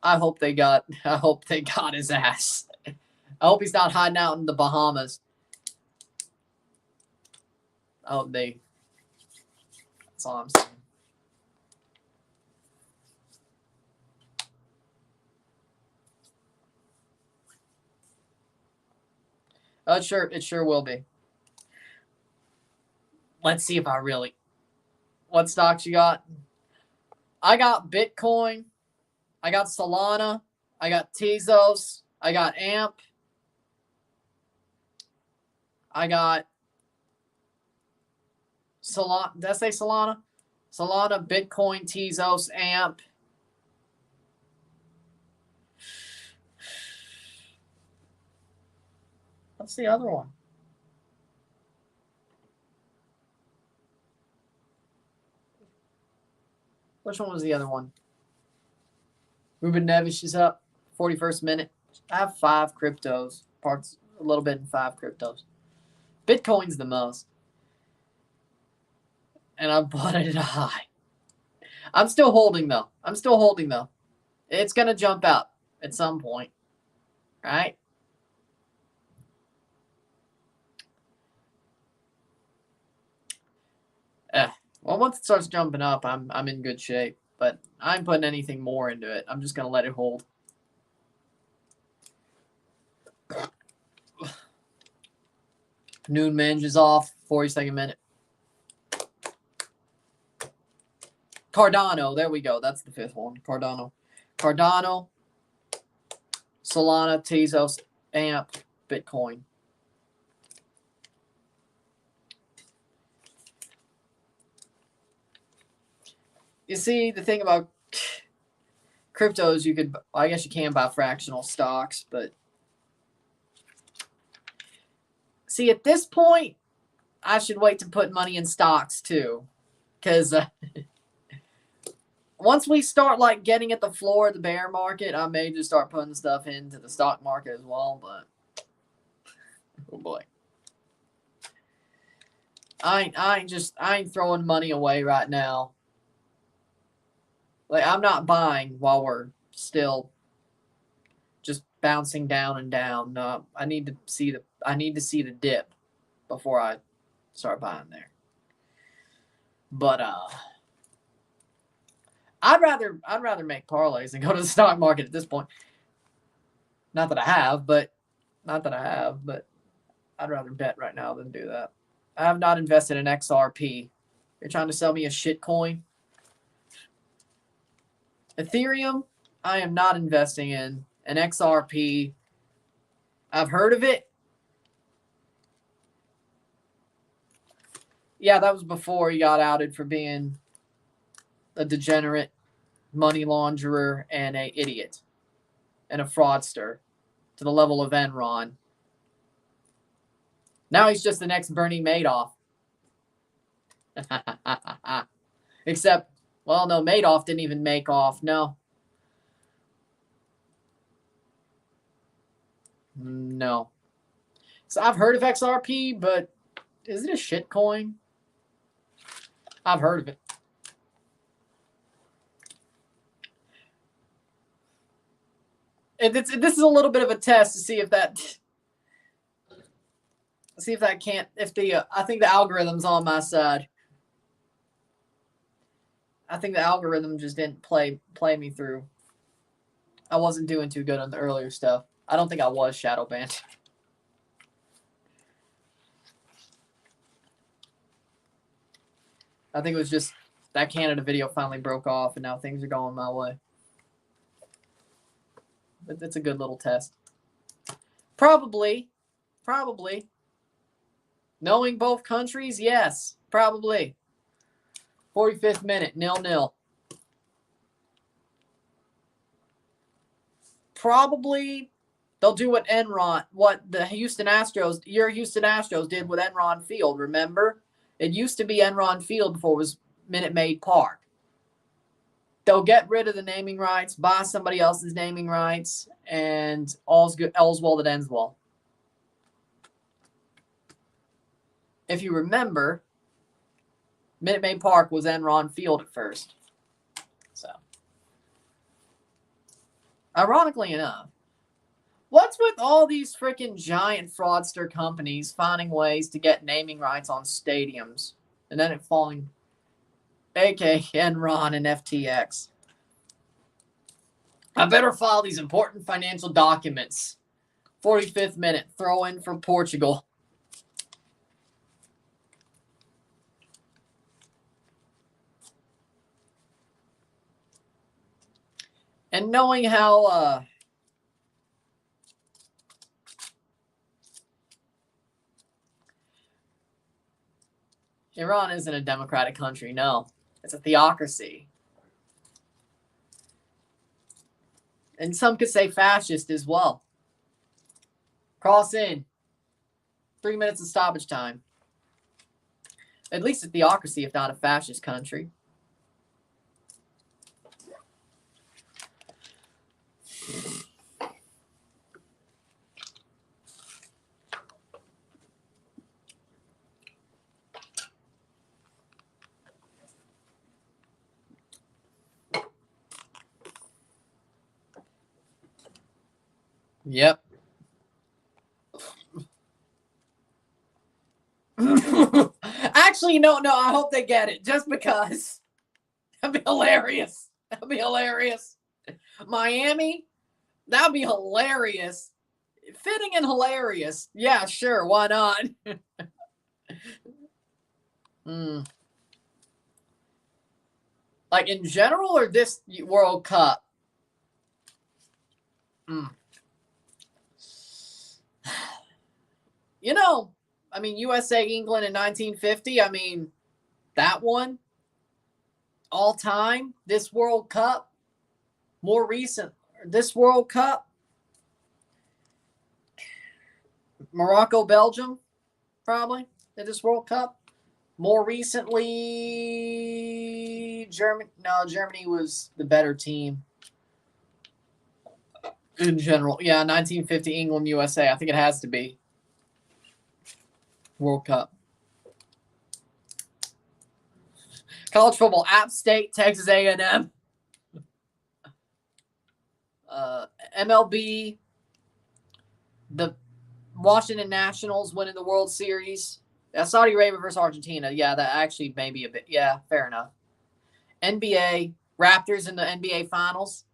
I hope they got his ass. I hope he's not hiding out in the Bahamas. That's all I'm saying. It sure will be. Let's see if I really. What stocks you got? I got Bitcoin. I got Solana. I got Tezos. I got AMP. I got Solana. Did I say Solana? Solana, Bitcoin, Tezos, AMP. What's the other one? Which one was the other one? Ruben Neves is up. 41st minute. I have 5 cryptos. Parts a little bit in 5 cryptos. Bitcoin's the most. And I bought it at a high. I'm still holding though. It's going to jump out at some point. Right? Well, once it starts jumping up, I'm in good shape. But I ain't putting anything more into it. I'm just going to let it hold. Noon Minge is off. 42nd minute. Cardano. There we go. That's the 5th one. Cardano. Solana, Tezos, AMP, Bitcoin. You see, the thing about cryptos, I guess you can buy fractional stocks, but see, at this point, I should wait to put money in stocks too, because once we start like getting at the floor of the bear market, I may just start putting stuff into the stock market as well. But oh boy, I ain't throwing money away right now. Like, I'm not buying while we're still just bouncing down and down. No, I need to see the dip before I start buying there. But I'd rather make parlays than go to the stock market at this point. Not that I have, but I'd rather bet right now than do that. I have not invested in XRP. You're trying to sell me a shit coin? Ethereum, I am not investing in. An XRP, I've heard of it. Yeah, that was before he got outed for being a degenerate money launderer and an idiot and a fraudster to the level of Enron. Now he's just the next Bernie Madoff. Except, well, no, Madoff didn't even make off. No. So I've heard of XRP, but is it a shit coin? I've heard of it. And this is a little bit of a test to see if that I think the algorithm's on my side. I think the algorithm just didn't play me through. I wasn't doing too good on the earlier stuff. I don't think I was shadow banned. I think it was just that Canada video finally broke off, and now things are going my way. But it's a good little test. Probably. Knowing both countries, yes, probably. 45th minute, 0-0. Probably they'll do what the Houston Astros, your Houston Astros did with Enron Field, remember? It used to be Enron Field before it was Minute Maid Park. They'll get rid of the naming rights, buy somebody else's naming rights, and all's well that ends well. If you remember, Minute Maid Park was Enron Field at first. So, ironically enough, what's with all these freaking giant fraudster companies finding ways to get naming rights on stadiums and then it falling, aka Enron and FTX? I better file these important financial documents. 45th minute, throw in for Portugal. And knowing how Iran isn't a democratic country, no. It's a theocracy. And some could say fascist as well. Cross in. 3 minutes of stoppage time. At least a theocracy, if not a fascist country. Yep. Actually, no, I hope they get it. Just because. That'd be hilarious. That'd be hilarious. Miami, that'd be hilarious. Fitting and hilarious. Yeah, sure. Why not? Like in general or this World Cup? You know, I mean, USA, England in 1950. I mean, that one. All time. This World Cup. More recent. This World Cup. Morocco, Belgium. Probably. In this World Cup. More recently, Germany. No, Germany was the better team in general. Yeah, 1950, England, USA. I think it has to be World Cup. College football: App State, Texas A&M. MLB, the Washington Nationals winning the World Series. Saudi Arabia versus Argentina. Yeah, that actually may be a bit. Yeah, fair enough. NBA, Raptors in the NBA Finals.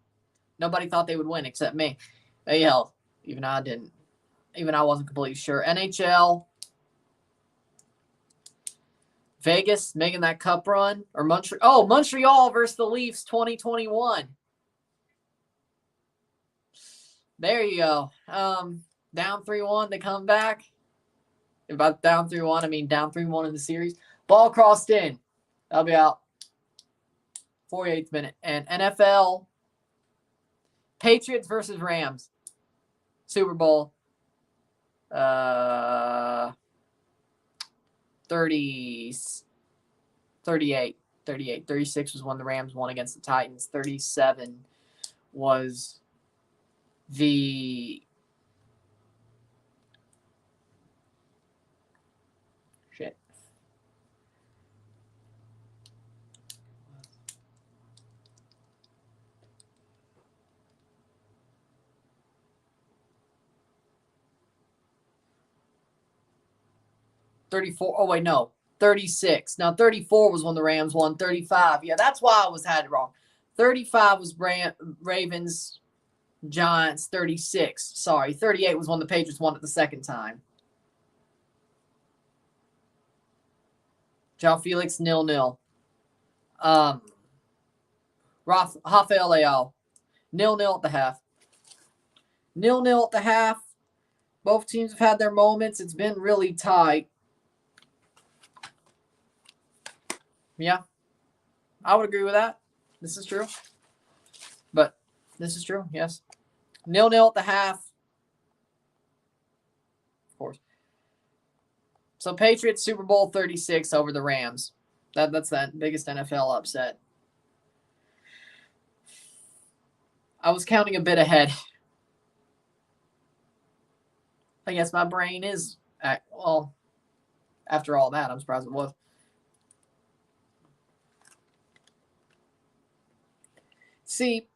Nobody thought they would win except me. Hey, hell, even I didn't. Even I wasn't completely sure. NHL, Vegas making that cup run. Or Montreal versus the Leafs 2021. There you go. Down 3-1, they come back. About down 3-1, I mean down 3-1 in the series. Ball crossed in. That'll be out. 48th minute. And NFL, Patriots versus Rams. Super Bowl. 38. 36 was when the Rams won against the Titans. 37 was the shit. $34. Oh wait, no. 36. Now 34 was when the Rams won. 35. Yeah, that's why I had it wrong. 35 was Ravens, Giants. 36. Sorry. 38 was when the Patriots won it the second time. João Felix 0-0. Rafael Leao 0-0 at the half. 0-0 at the half. Both teams have had their moments. It's been really tight. Yeah, I would agree with that. This is true. But this is true, yes. 0-0 at the half. Of course. So Patriots Super Bowl 36 over the Rams. That's that biggest NFL upset. I was counting a bit ahead. I guess my brain is, well, after all that, I'm surprised it was. See,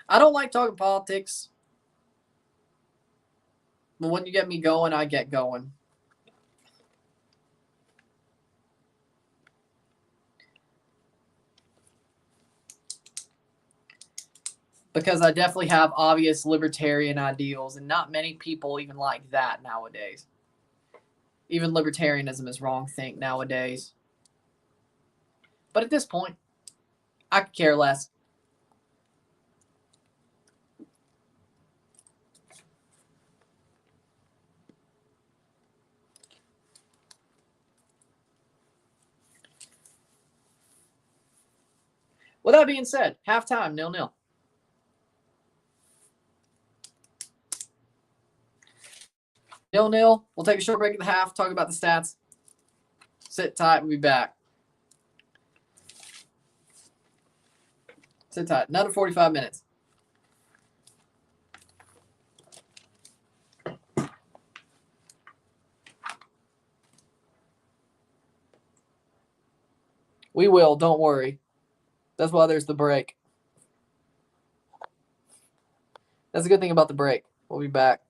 I don't like talking politics, but when you get me going, I get going. Because I definitely have obvious libertarian ideals, and not many people even like that nowadays. Even libertarianism is wrong think nowadays. But at this point, I could care less. With that being said, halftime, 0-0. Nil. We'll take a short break at the half, talk about the stats. Sit tight, we'll be back. Sit tight. Another 45 minutes. We will, don't worry. That's why there's the break. That's a good thing about the break. We'll be back.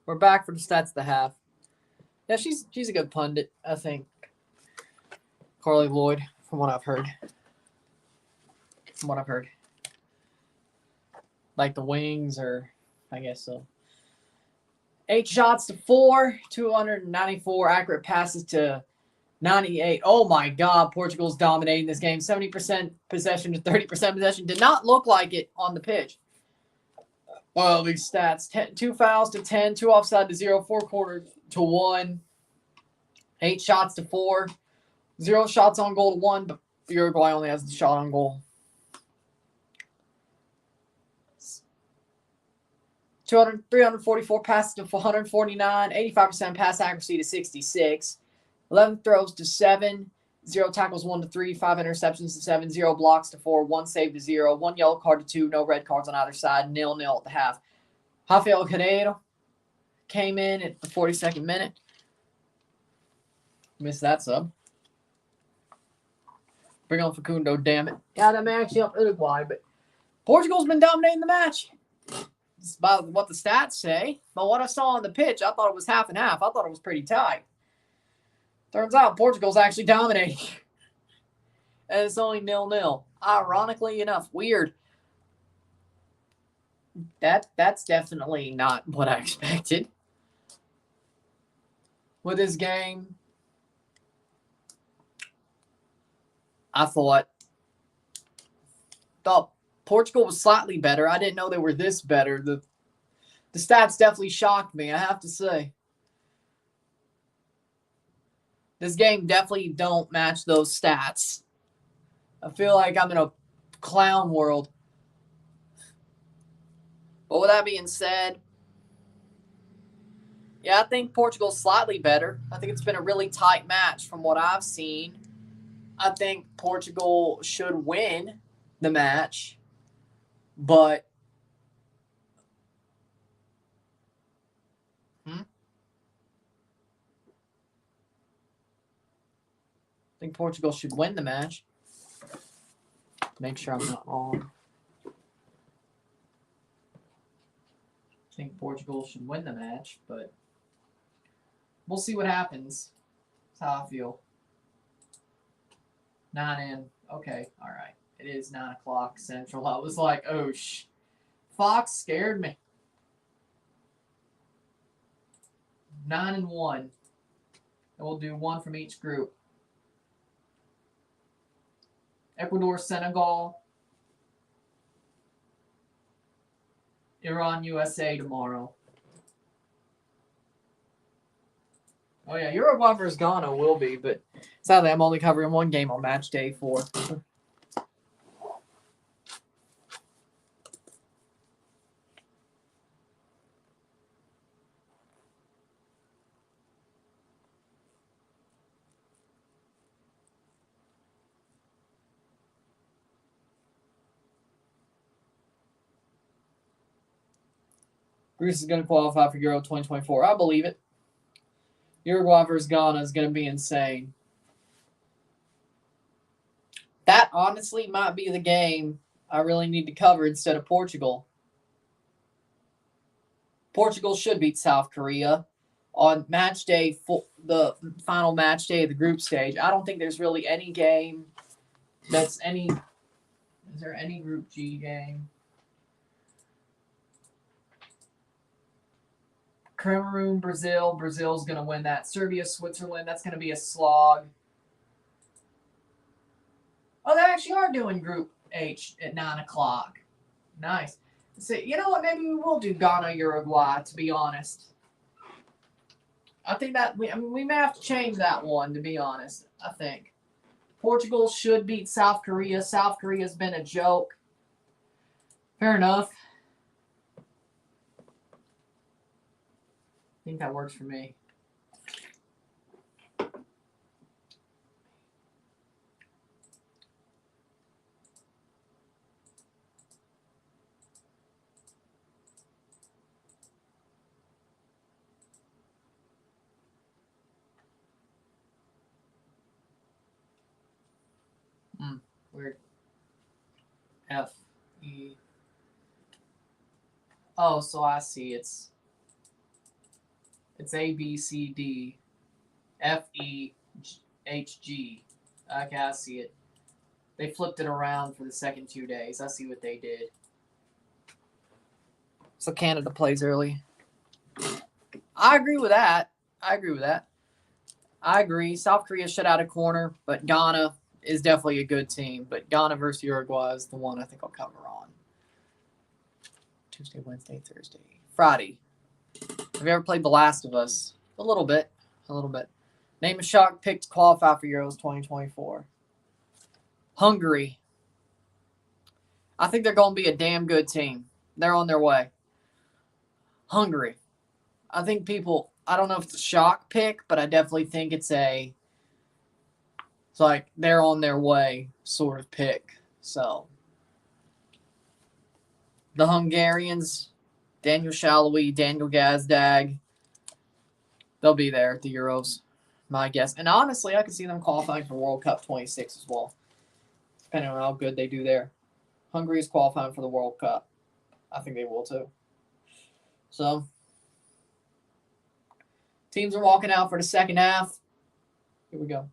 We're back for the stats of the half. Yeah, she's a good pundit, I think. Carly Lloyd, from what I've heard. Like the Wings, or I guess so. 8 shots to 4, 294 accurate passes to 98. Oh my God, Portugal's dominating this game. 70% possession to 30% possession. Did not look like it on the pitch. Well, these stats: 2 fouls to 10, 2 offside to 0, 4 quarters to 1, 8 shots to 4, 0 shots on goal to 1, but Uruguay only has the shot on goal. 344 passes to 149, 85% pass accuracy to 66, 11 throws to 7, 0 tackles 1 to 3, 5 interceptions to 7, 0 blocks to 4, 1 save to 0, 1 yellow card to 2, no red cards on either side, 0-0 at the half. Rafael Carneiro came in at the 42nd minute. Missed that sub. Bring on Facundo, damn it. Yeah, that may actually help Uruguay, but Portugal's been dominating the match. It's about what the stats say. But what I saw on the pitch, I thought it was half and half. I thought it was pretty tight. Turns out Portugal's actually dominating. And it's only 0-0. Ironically enough. Weird. That's definitely not what I expected. With this game, I thought Portugal was slightly better. I didn't know they were this better. The stats definitely shocked me, I have to say. This game definitely don't match those stats. I feel like I'm in a clown world. But with that being said, yeah, I think Portugal's slightly better. I think it's been a really tight match from what I've seen. I think Portugal should win the match, but I think Portugal should win the match. Make sure I'm not wrong. I think Portugal should win the match, but we'll see what happens. That's how I feel. 9 in. Okay, all right. It is 9 o'clock Central. I was like, oh, Fox scared me. 9-1. And we'll do one from each group. Ecuador, Senegal. Iran, USA tomorrow. Oh, yeah, Uruguay versus Ghana will be, but sadly I'm only covering one game on match day 4. Greece is going to qualify for Euro 2024. I believe it. Uruguay versus Ghana is going to be insane. That honestly might be the game I really need to cover instead of Portugal. Portugal should beat South Korea on match day, the final match day of the group stage. I don't think there's really any game that's any. Is there any Group G game? Cameroon, Brazil. Brazil's going to win that. Serbia, Switzerland. That's going to be a slog. Oh, they actually are doing Group H at 9 o'clock. Nice. So, you know what? Maybe we will do Ghana, Uruguay, to be honest. I think that we may have to change that one, to be honest, I think. Portugal should beat South Korea. South Korea's been a joke. Fair enough. I think that works for me. Weird. F, E. Oh, so I see. It's It's A, B, C, D, F, E, H, G. Okay, I see it. They flipped it around for the second 2 days. I see what they did. So Canada plays early. I agree with that. I agree. South Korea shut out a corner, but Ghana is definitely a good team. But Ghana versus Uruguay is the one I think I'll cover on. Tuesday, Wednesday, Thursday, Friday. Have you ever played The Last of Us? A little bit. Name a shock pick to qualify for Euros 2024. Hungary. I think they're going to be a damn good team. They're on their way. Hungary. I think people, I don't know if it's a shock pick, but I definitely think it's like they're on their way sort of pick. So the Hungarians, Daniel Shalhoub, Daniel Gazdag, they'll be there at the Euros, my guess. And honestly, I could see them qualifying for World Cup 26 as well, depending on how good they do there. Hungary is qualifying for the World Cup. I think they will too. So teams are walking out for the second half. Here we go.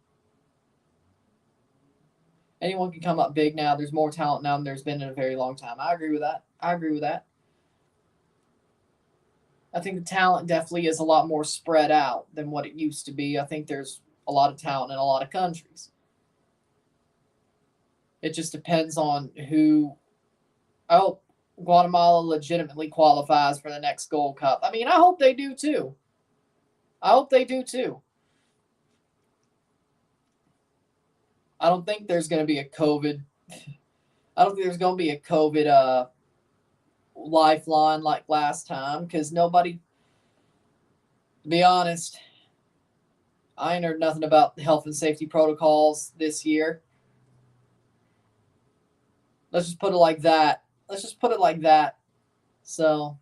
Anyone can come up big now. There's more talent now than there's been in a very long time. I agree with that. I think the talent definitely is a lot more spread out than what it used to be. I think there's a lot of talent in a lot of countries. It just depends on who. I hope Guatemala legitimately qualifies for the next Gold Cup. I mean, I hope they do too. I don't think there's going to be a COVID. Lifeline like last time because nobody. To be honest, I ain't heard nothing about the health and safety protocols this year. Let's just put it like that. So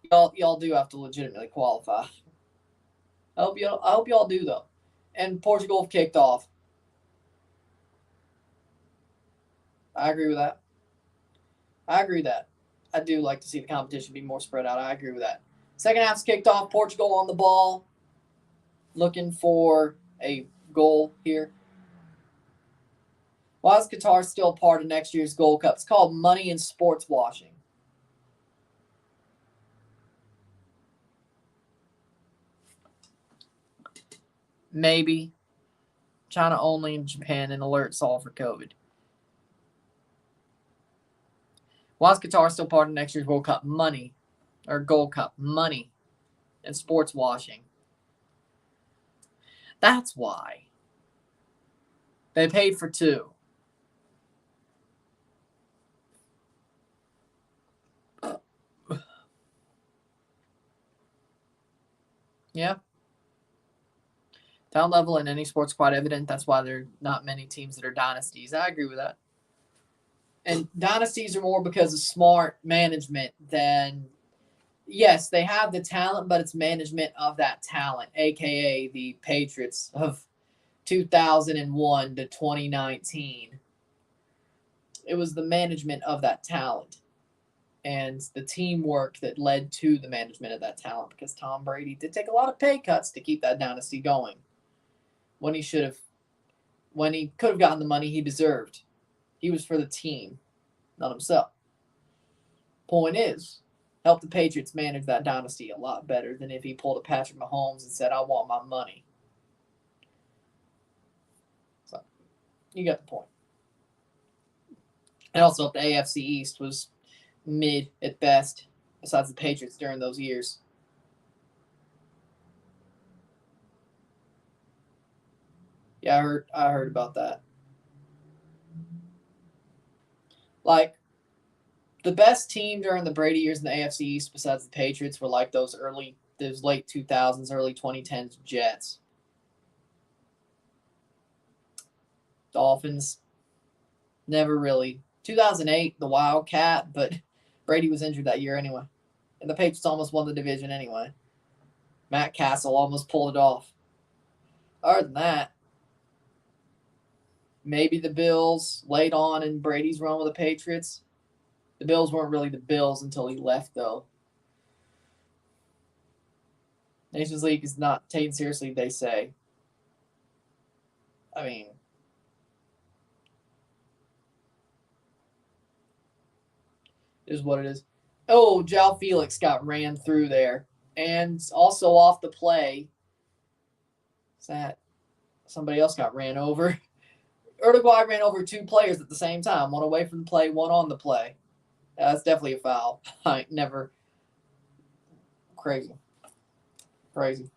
y'all do have to legitimately qualify. I hope y'all do though. And Portugal kicked off. I agree with that. I do like to see the competition be more spread out. I agree with that. Second half's kicked off. Portugal on the ball, looking for a goal here. Why is Qatar still part of next year's Gold Cup? It's called money and sports washing. Maybe. China only in Japan and alerts all for COVID. Why is Qatar still part of next year's World Cup? Money. Or Gold Cup. Money and sports washing. That's why. They paid for 2. Yeah. Talent level in any sport's quite evident. That's why there are not many teams that are dynasties. I agree with that. And dynasties are more because of smart management than, yes, they have the talent, but it's management of that talent, a.k.a. the Patriots of 2001 to 2019. It was the management of that talent and the teamwork that led to the management of that talent because Tom Brady did take a lot of pay cuts to keep that dynasty going when he could have gotten the money he deserved. He was for the team, not himself. Point is, help the Patriots manage that dynasty a lot better than if he pulled a Patrick Mahomes and said, I want my money. So, you got the point. And also, if the AFC East was mid at best, besides the Patriots during those years. Yeah, I heard about that. Like, the best team during the Brady years in the AFC East, besides the Patriots, were like those late 2000s, early 2010s Jets. Dolphins, never really. 2008, the Wildcat, but Brady was injured that year anyway. And the Patriots almost won the division anyway. Matt Castle almost pulled it off. Other than that, maybe the Bills late on in Brady's run with the Patriots. The Bills weren't really the Bills until he left, though. Nations League is not taken seriously, they say. I mean, it is what it is. Oh, João Felix got ran through there. And also off the play. Is that somebody else got ran over? Uruguay ran over 2 players at the same time. One away from the play, one on the play. That's definitely a foul. I never. Crazy. Crazy.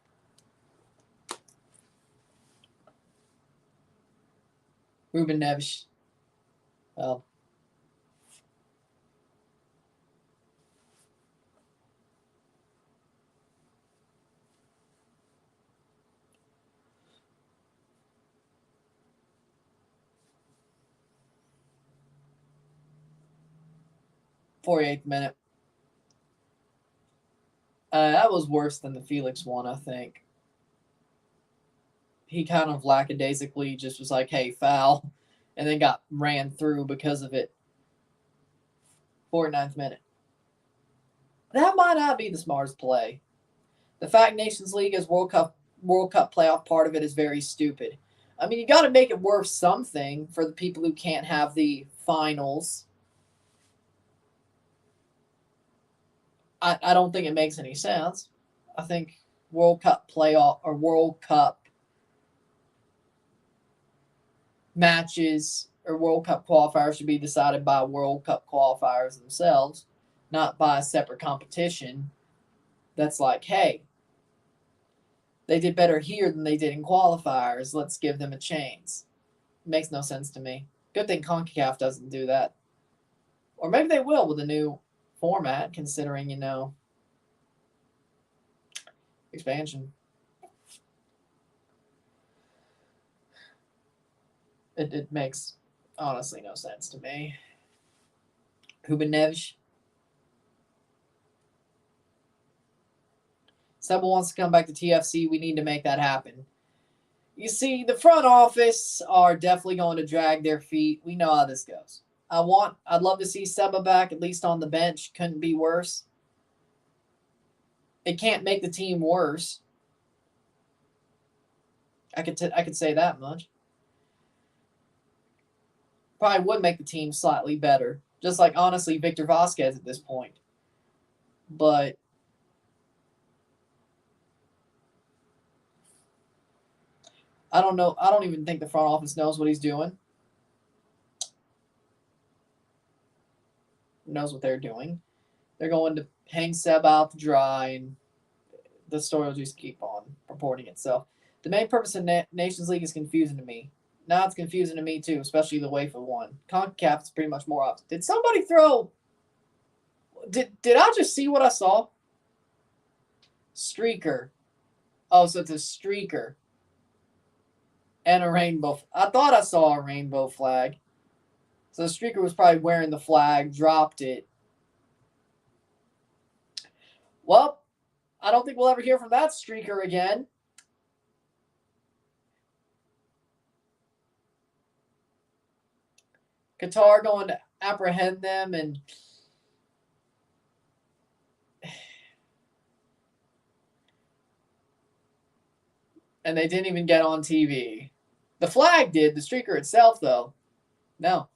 Ruben Neves. Well. '48th minute. That was worse than the Felix one, I think. He kind of lackadaisically just was like, hey, foul, and then got ran through because of it. 49th minute. That might not be the smartest play. The fact Nations League is World Cup playoff part of it is very stupid. I mean, you got to make it worth something for the people who can't have the finals. I don't think it makes any sense. I think World Cup playoff or World Cup matches or World Cup qualifiers should be decided by World Cup qualifiers themselves, not by a separate competition that's like, hey, they did better here than they did in qualifiers. Let's give them a chance. It makes no sense to me. Good thing CONCACAF doesn't do that. Or maybe they will with a new format, considering, expansion. It makes, honestly, no sense to me. Ruben Neves. Seba wants to come back to TFC. We need to make that happen. You see, the front office are definitely going to drag their feet. We know how this goes. I'd love to see Seba back, at least on the bench. Couldn't be worse. It can't make the team worse. I could say that much. Probably would make the team slightly better. Just like, honestly, Victor Vasquez at this point. But I don't know. I don't even think the front office knows what he's doing. Knows what they're doing. They're going to hang Seb out to dry, and the story will just keep on reporting itself. The main purpose of Nations League is confusing to me. Now it's confusing to me too, especially the UEFA one. CONCACAF is pretty much more obvious. Did somebody throw? Did I just see what I saw? Streaker. Oh, so it's a streaker. And a rainbow. I thought I saw a rainbow flag. So the streaker was probably wearing the flag, dropped it. Well, I don't think we'll ever hear from that streaker again. Qatar going to apprehend them, and they didn't even get on TV. The flag did. The streaker itself, though, no.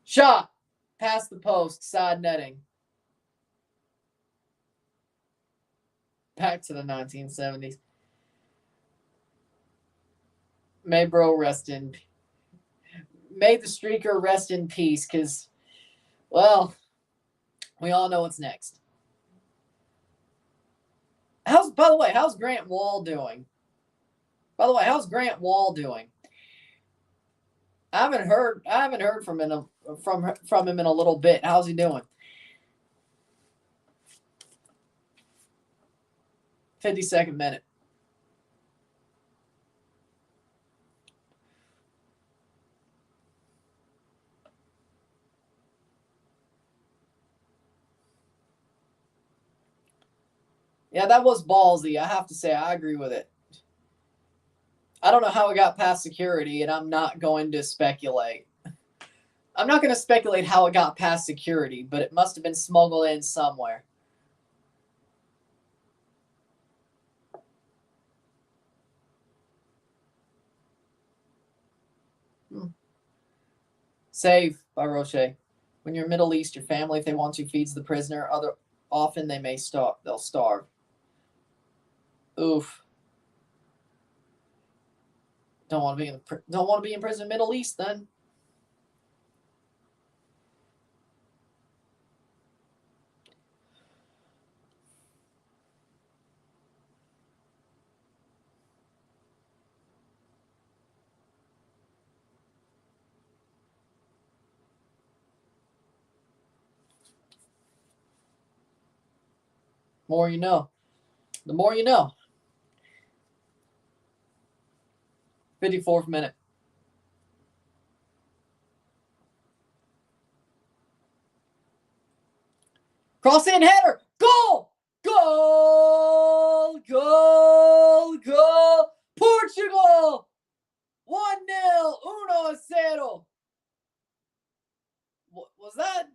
Shot past the post, side netting. Back to the 1970s. May bro rest in. May the streaker rest in peace, because, well, we all know what's next. By the way, how's Grant Wall doing? I haven't heard from him in a little bit. How's he doing? 52nd minute. Yeah, that was ballsy. I have to say, I agree with it. I don't know how it got past security, and I'm not going to speculate. I'm not going to speculate how it got past security, but it must have been smuggled in somewhere. Save by Roche. When you're Middle East, your family, if they want to, feeds the prisoner. Often they may starve. They'll starve. Oof. Don't want to be in prison in the Middle East then. More you know. The more you know. 54th minute. Cross in header. Goal! Goal! Goal! Goal! Portugal! 1-0. 1-0. What was that?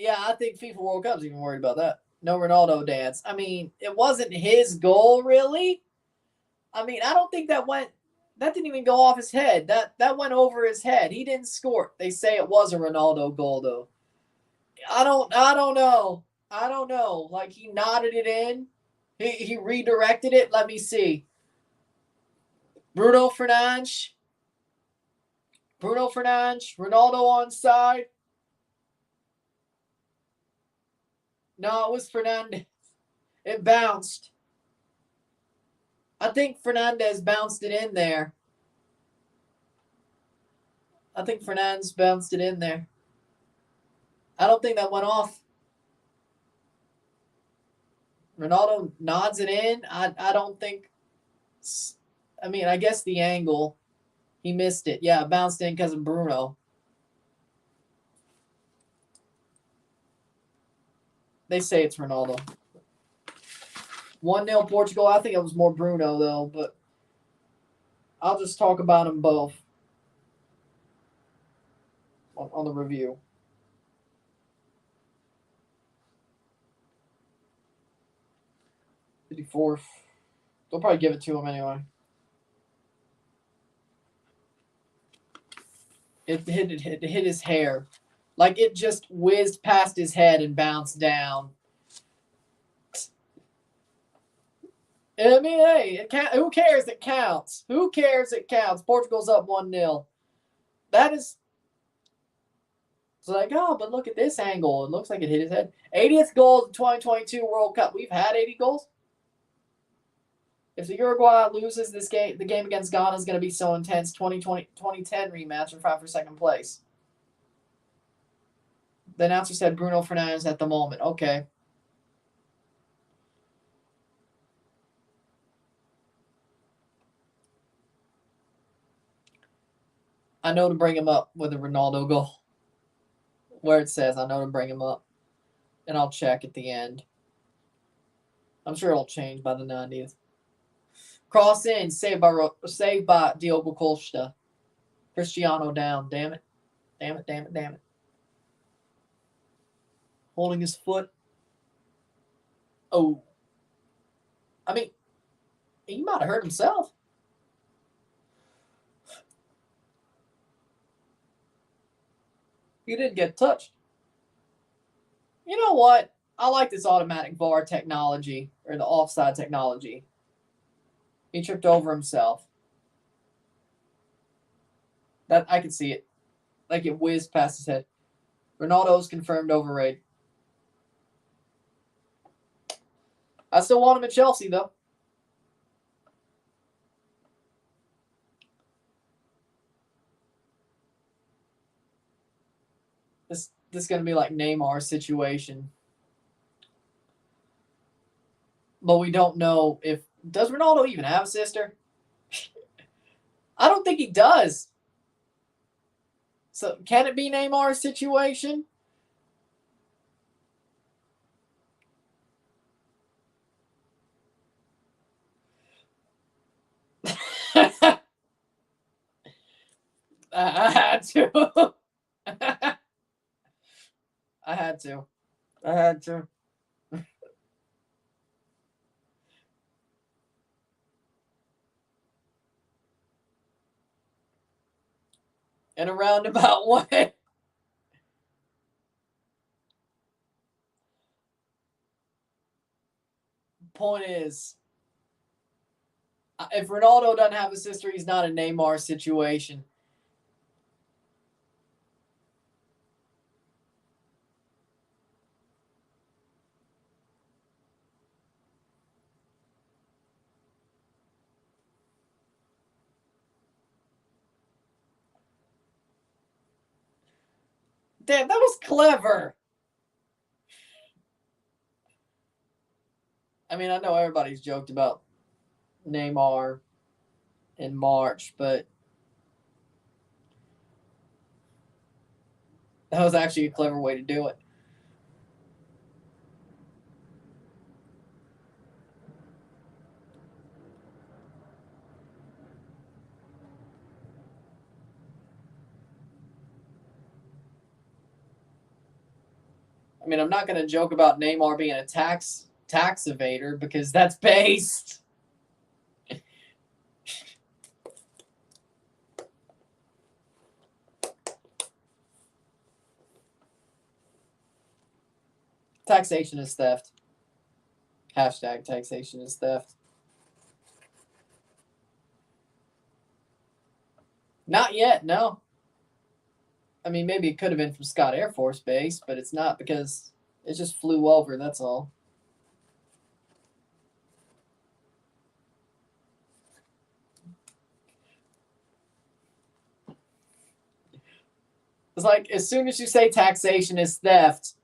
Yeah, I think FIFA World Cup's even worried about that. No Ronaldo dance. I mean, it wasn't his goal, really. I mean, I don't think that didn't even go off his head. That went over his head. He didn't score. They say it was a Ronaldo goal, though. I don't know. I don't know. Like, he nodded it in. He redirected it. Let me see. Bruno Fernandes. Ronaldo onside. No, it was Fernandes. It bounced. I think Fernandes bounced it in there. I don't think that went off. Ronaldo nods it in. I don't think. I mean, I guess the angle. He missed it. Yeah, it bounced in because of Bruno. They say it's Ronaldo. 1-0 Portugal. I think it was more Bruno, though, but I'll just talk about them both on the review. '54. They'll probably give it to him anyway. It hit his hair. Like, it just whizzed past his head and bounced down. I mean, hey, who cares? It counts. Who cares? It counts. Portugal's up 1-0. That is. It's like, oh, but look at this angle. It looks like it hit his head. 80th goal in 2022 World Cup. We've had 80 goals. If the Uruguay loses this game, the game against Ghana is going to be so intense. 2010 rematch and fight for second place. The announcer said Bruno Fernandes at the moment. Okay. I know to bring him up with a Ronaldo goal. Where it says I know to bring him up. And I'll check at the end. I'm sure it'll change by the 90th. Cross in, saved by Diogo Costa. Cristiano down. Damn it. Holding his foot. Oh. I mean, he might have hurt himself. He didn't get touched. You know what? I like this automatic VAR technology, or the offside technology. He tripped over himself. That I could see it. Like it whizzed past his head. Ronaldo's confirmed overrated. I still want him at Chelsea, though. This is going to be like Neymar's situation. But we don't know if... Does Ronaldo even have a sister? I don't think he does. So, can it be Neymar's situation? I had to. I had to. in a roundabout way. Point is, if Ronaldo doesn't have a sister, he's not a Neymar situation. Damn, that was clever. I mean, I know everybody's joked about Neymar in March, but that was actually a clever way to do it. I mean, I'm not going to joke about Neymar being a tax evader because that's based. Taxation is theft. Hashtag taxation is theft. Not yet, no. I mean, maybe it could have been from Scott Air Force Base, but it's not because it just flew over, that's all. It's like, as soon as you say taxation is theft,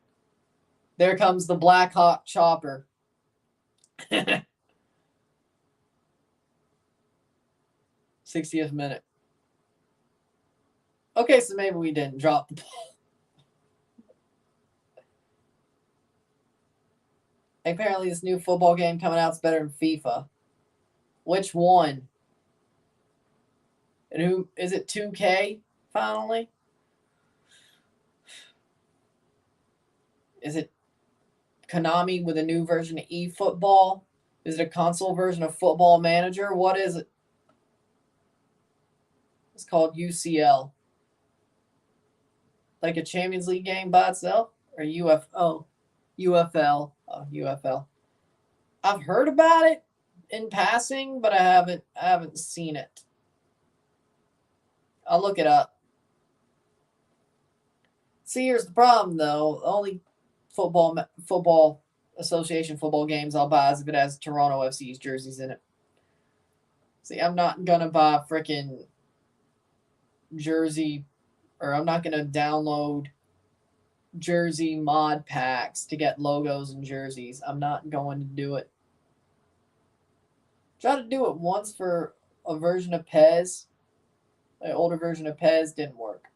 there comes the Black Hawk chopper. 60th minute. Okay, so maybe we didn't drop the ball. Apparently, this new football game coming out is better than FIFA. Which one? And who is it? 2K finally? Is it Konami with a new version of eFootball? Is it a console version of Football Manager? What is it? It's called UCL. Like a Champions League game by itself? Or UFL? Oh, UFL. I've heard about it in passing, but I haven't seen it. I'll look it up. See, here's the problem though. Only football association football games I'll buy is if it has Toronto FC's jerseys in it. See, I'm not gonna buy freaking jersey, or I'm not gonna download jersey mod packs to get logos and jerseys. I'm not going to do it. Tried to do it once for a version of Pez. An older version of Pez didn't work.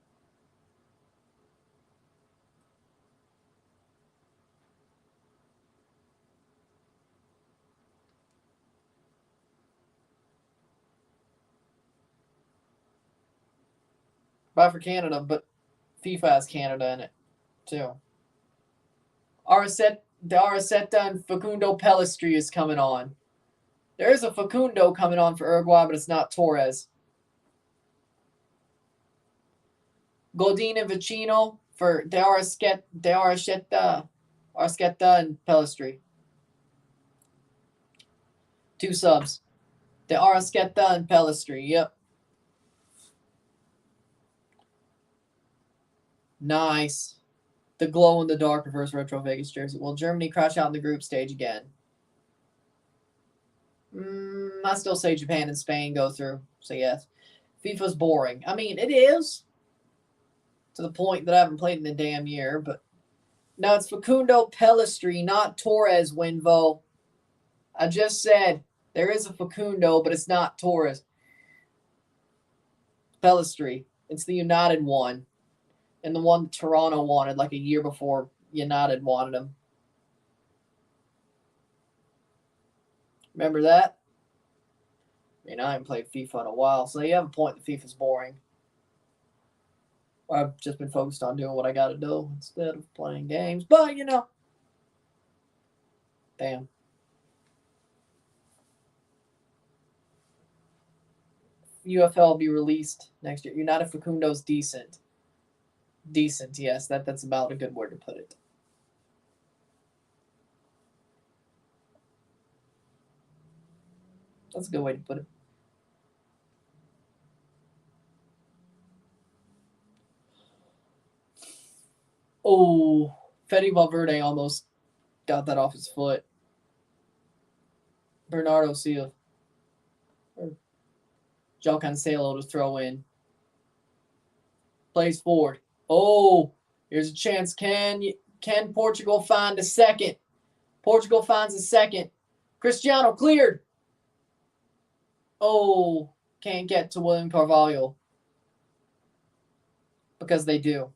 Buy for Canada, but FIFA has Canada in it too. The Araceta and Facundo Pellistri is coming on. There is a Facundo coming on for Uruguay, but it's not Torres. Godin and Vicino for De Araceta and Pellistri. 2 subs. De Araceta and Pellistri. Yep. Nice. The glow-in-the-dark reverse retro Vegas jersey. Will Germany crash out in the group stage again? I still say Japan and Spain go through. So yes. FIFA's boring. I mean, it is. To the point that I haven't played in a damn year. But no, it's Facundo Pellistri, not Torres, Winvo. I just said there is a Facundo, but it's not Torres. Pellistri. It's the United one. And the one Toronto wanted like a year before United wanted him. Remember that? I mean, I haven't played FIFA in a while, so you have a point that FIFA's boring. I've just been focused on doing what I got to do instead of playing games. But, you know. Damn. UFL will be released next year. United Facundo's decent. Decent, yes. That's about a good word to put it. That's a good way to put it. Oh, Fede Valverde almost got that off his foot. Bernardo Silva. João Cancelo to throw in. Plays forward. Oh, here's a chance. Can Portugal find a second? Portugal finds a second. Cristiano cleared. Oh, can't get to William Carvalho. Because they do.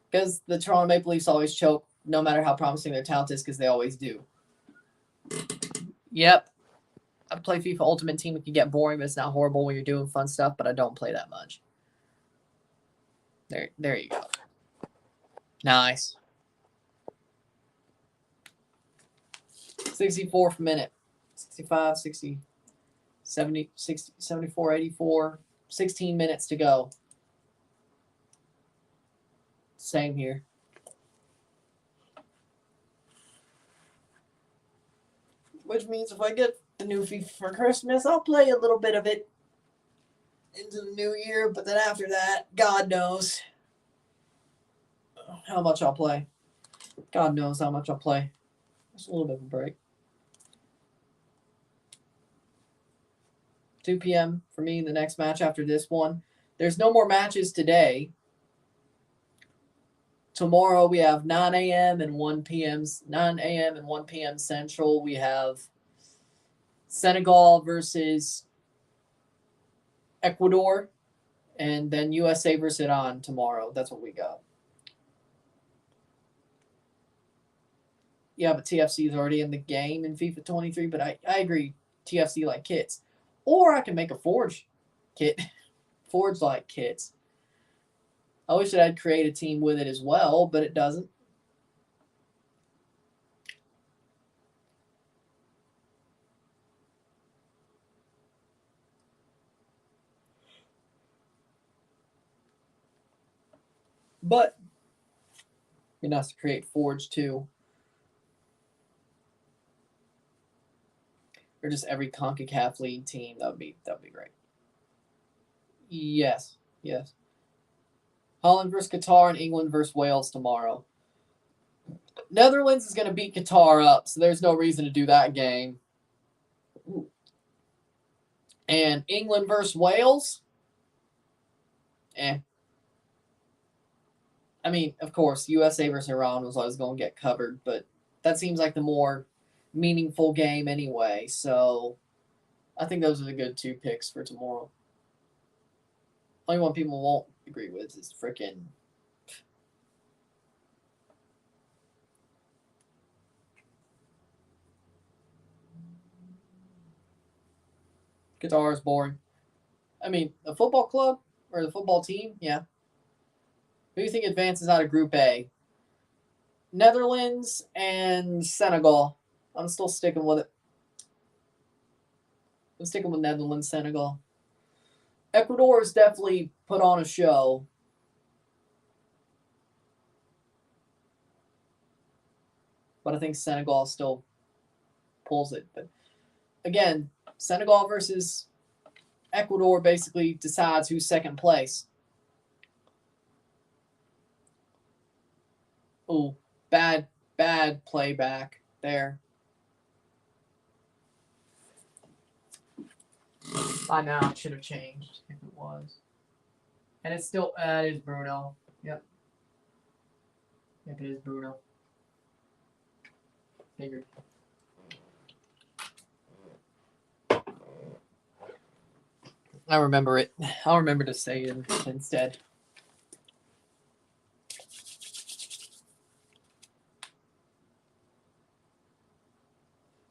Because the Toronto Maple Leafs always choke, no matter how promising their talent is, because they always do. Yep. I play FIFA Ultimate Team. It can get boring, but it's not horrible when you're doing fun stuff, but I don't play that much. There you go. Nice. 64th minute. 65, 60, 70, 60, 74, 84. 16 minutes to go. Same here. Which means if I get the new FIFA for Christmas, I'll play a little bit of it into the new year. But then after that, God knows how much I'll play. God knows how much I'll play. Just a little bit of a break. 2 p.m. for me, the next match after this one. There's no more matches today. Tomorrow we have 9 a.m. and 1 p.m. 9 a.m. and 1 p.m. Central. We have Senegal versus Ecuador, and then USA versus Iran tomorrow. That's what we got. Yeah, but TFC is already in the game in FIFA 23, but I agree. TFC like kits. Or I can make a Forge kit. Forge like kits. I wish that I'd create a team with it as well, but it doesn't. But it'd be nice to create Forge too. Or just every CONCACAF League team. That would be great. Yes. Holland versus Qatar and England versus Wales tomorrow. Netherlands is going to beat Qatar up, so there's no reason to do that game. And England versus Wales? I mean, of course, USA versus Iran was always going to get covered, but that seems like the more meaningful game anyway, so I think those are the good two picks for tomorrow. Only one people won't agree with is frickin' Qatar is boring. I mean, the football club or the football team, yeah. Who do you think advances out of Group A? Netherlands and Senegal. I'm still sticking with it. I'm sticking with Netherlands, Senegal. Ecuador has definitely put on a show. But I think Senegal still pulls it. But again, Senegal versus Ecuador basically decides who's second place. Oh, bad playback there. By now it should have changed if it was. And it's still, it is Bruno. Yep. Yep, it is Bruno. Figured. I remember it. I'll remember to say it instead.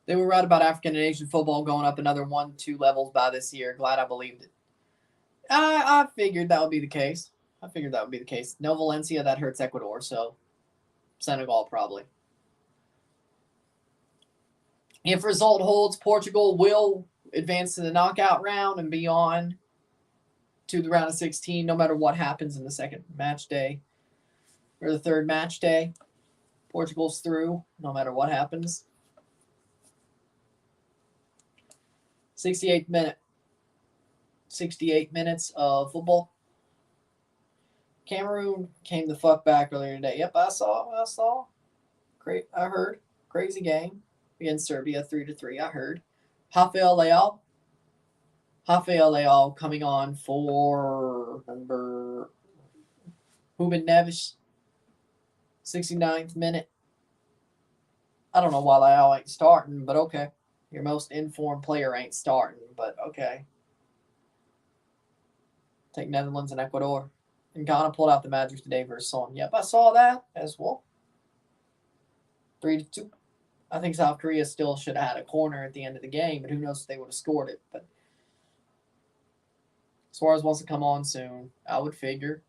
They were right about African and Asian football going up another 1-2 levels by this year. Glad I believed it. I figured that would be the case. No Valencia, that hurts Ecuador, so Senegal probably. If result holds, Portugal will advance to the knockout round and be on to the round of 16, no matter what happens in the second match day or the third match day. Portugal's through, no matter what happens. 68th minute. 68 minutes of football. Cameroon came the fuck back earlier today. Yep, I saw. Great, I heard. Crazy game against Serbia, 3-3. I heard. Rafael Leal coming on for number Ruben Neves. 69th minute. I don't know why Leal ain't starting, but okay. Your most informed player ain't starting, but okay. Take Netherlands and Ecuador. And Ghana pulled out the magic today versus Son. Yep, I saw that as well. 3-2. I think South Korea still should have had a corner at the end of the game, but who knows if they would have scored it. But Suarez wants to come on soon. I would figure.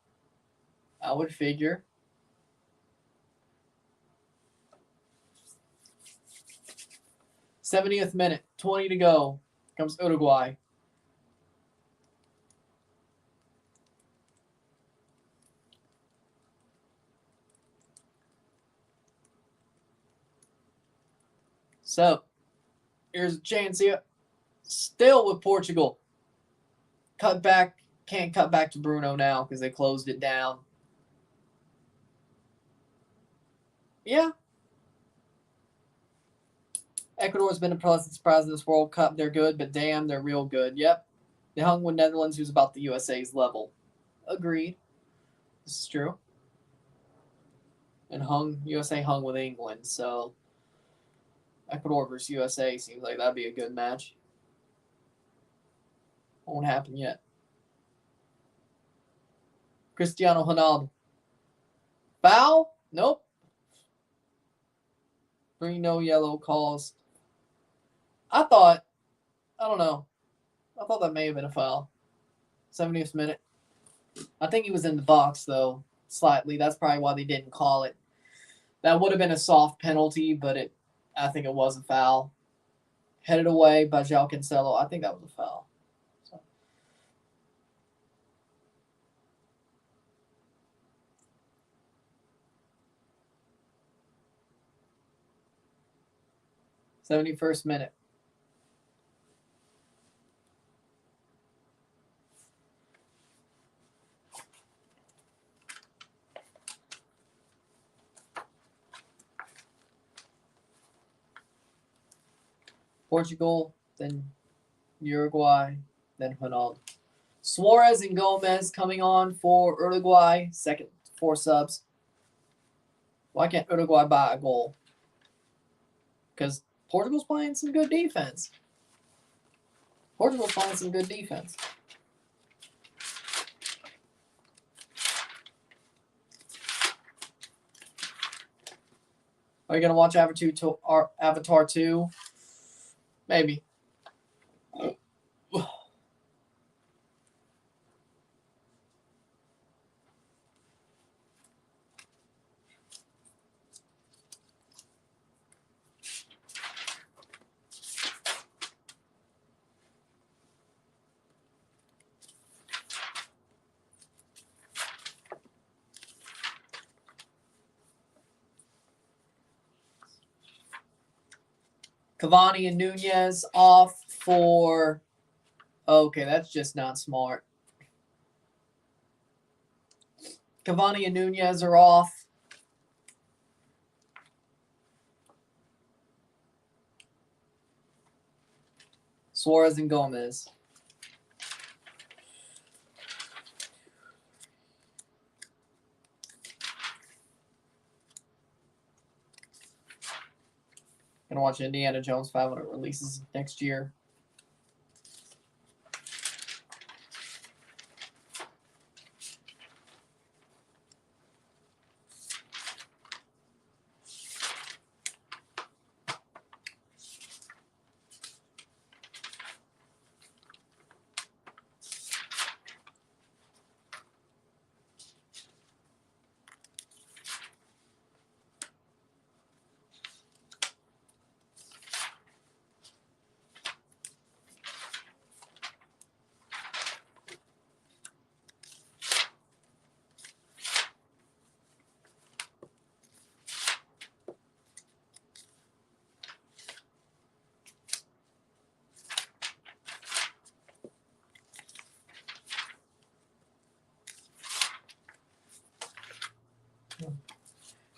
70th minute, 20 to go. Comes Uruguay. So, here's a chance here. Still with Portugal. Cut back. Can't cut back to Bruno now because they closed it down. Yeah. Ecuador's been a pleasant surprise in this World Cup. They're good, but damn, they're real good. Yep. They hung with Netherlands, who's about the USA's level. Agreed. This is true. And USA hung with England, so Ecuador versus USA seems like that'd be a good match. Won't happen yet. Cristiano Ronaldo. Foul? Nope. 3 no yellow calls. I don't know. I thought that may have been a foul. 70th minute. I think he was in the box, though, slightly. That's probably why they didn't call it. That would have been a soft penalty, but I think it was a foul. Headed away by João Cancelo. I think that was a foul. So. '71st minute. Portugal, then Uruguay, then Ronaldo. Suarez and Gomez coming on for Uruguay. Second, 4 subs. Why can't Uruguay buy a goal? Because Portugal's playing some good defense. Are you going to watch Avatar 2? Maybe. Cavani and Nunez off for... Okay, that's just not smart. Cavani and Nunez are off. Suarez and Gomez. Gonna watch Indiana Jones 5 when it releases next year.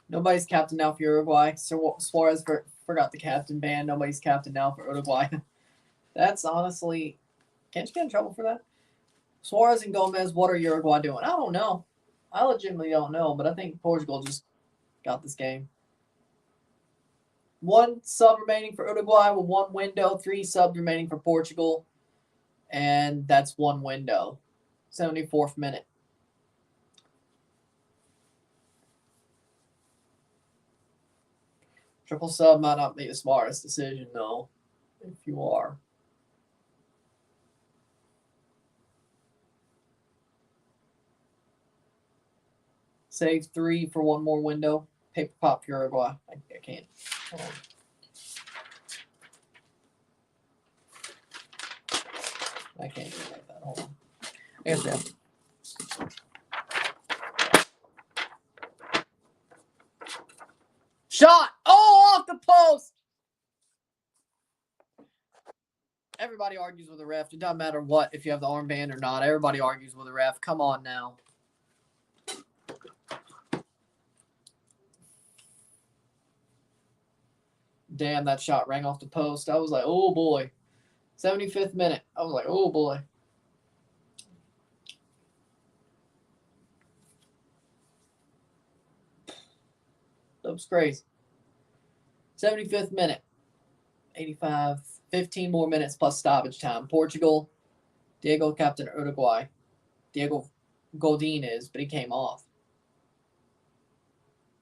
Nobody's captain now for Uruguay. So Suarez forgot the captain ban. Nobody's captain now for Uruguay. That's honestly, can't you get in trouble for that? Suarez and Gomez, what are Uruguay doing? I don't know. I legitimately don't know, but I think Portugal just got this game. 1 sub remaining for Uruguay with 1 window, 3 subs remaining for Portugal, and that's 1 window. 74th minute. Triple sub might not be the smartest decision, though, if you are. Save 3 for 1 more window. Paper pop Uruguay. I can't. Hold on. I can't do it like that. Hold on. Yes, ma'am. Shot! Oh, off the post! Everybody argues with the ref. It doesn't matter what, if you have the armband or not. Everybody argues with the ref. Come on now. Damn, that shot rang off the post. I was like, oh boy. 75th minute. I was like, oh boy. That was crazy. 75th minute. 85. 15 more minutes plus stoppage time. Portugal. Diego captain Uruguay. Diego Godinez, but he came off.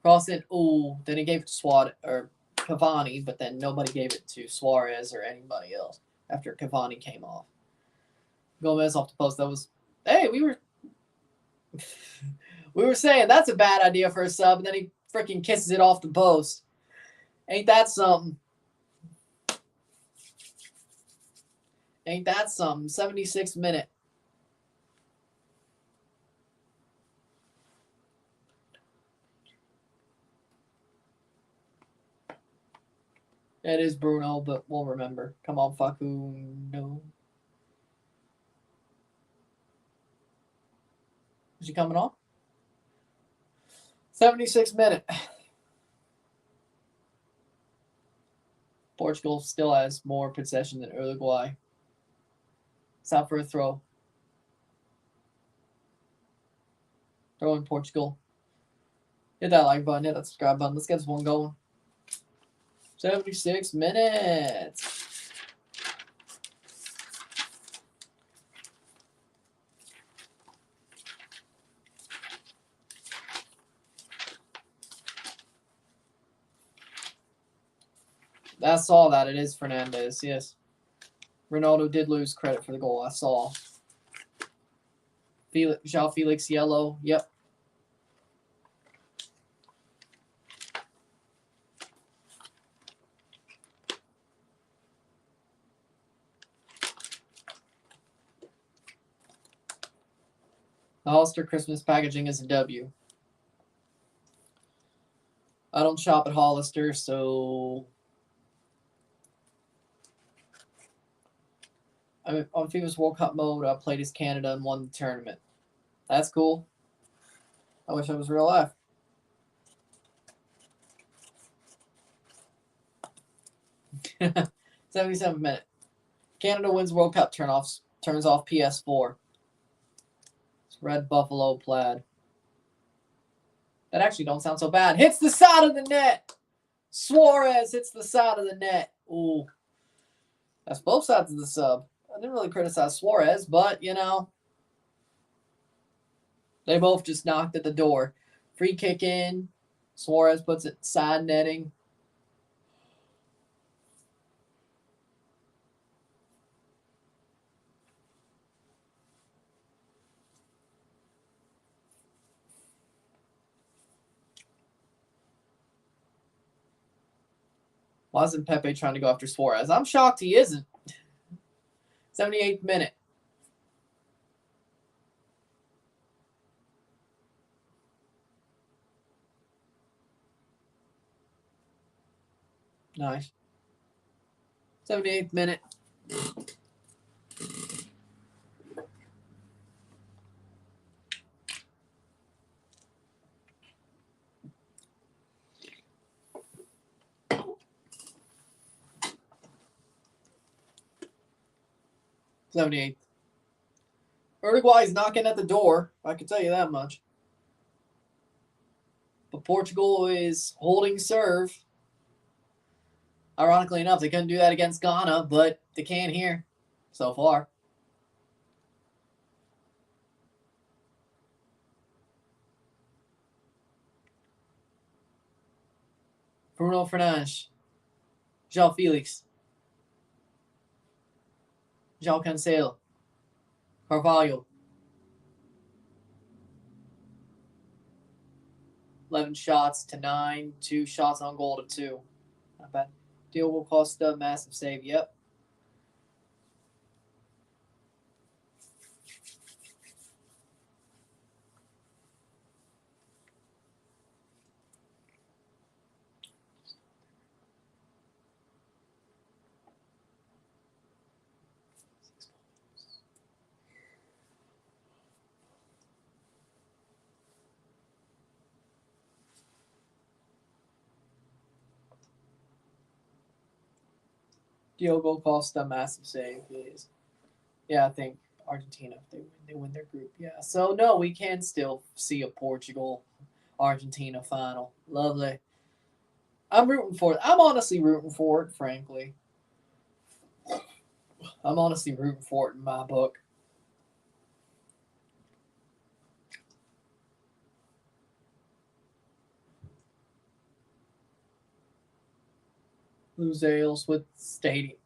Cross it. Ooh. Then he gave it to Cavani, but then nobody gave it to Suarez or anybody else after Cavani came off. Gomez off the post. That was, hey, we were saying that's a bad idea for a sub, and then he freaking kisses it off the post. Ain't that something? Ain't that something? 76th minute. It is Bruno, but we'll remember. Come on, Facundo. Is he coming on? 76th minute. Portugal still has more possession than Uruguay. It's out for a throw. Throw in Portugal. Hit that like button. Hit that subscribe button. Let's get this one going. 76 minutes. I saw that. It is Fernandez, yes. Ronaldo did lose credit for the goal. I saw. João Felix yellow. Yep. Hollister Christmas packaging is a W. I don't shop at Hollister, so on FIFA's World Cup mode, I played as Canada and won the tournament. That's cool. I wish I was real life. '77 minute. Canada wins World Cup turns off PS4. It's red buffalo plaid. That actually don't sound so bad. Hits the side of the net. Suarez hits the side of the net. Ooh. That's both sides of the sub. I didn't really criticize Suarez, but, you know, they both just knocked at the door. Free kick in. Suarez puts it side netting. Why isn't Pepe trying to go after Suarez? I'm shocked he isn't. 78th minute. Nice. 78th minute. 78th. Uruguay's knocking at the door, I can tell you that much. But Portugal is holding serve. Ironically enough, they couldn't do that against Ghana, but they can here so far. Bruno Fernandes. João Felix. João Cancelo. Carvalho. 11 shots to 9. 2 shots on goal to 2. Not bad. Diogo Costa, massive save. Yep. Diogo Costa, massive save. Is. Yeah, I think Argentina, they win their group. Yeah. So, no, we can still see a Portugal-Argentina final. Lovely. I'm rooting for it. I'm honestly rooting for it, frankly. I'm honestly rooting for it in my book. Lose Ales with Stadium.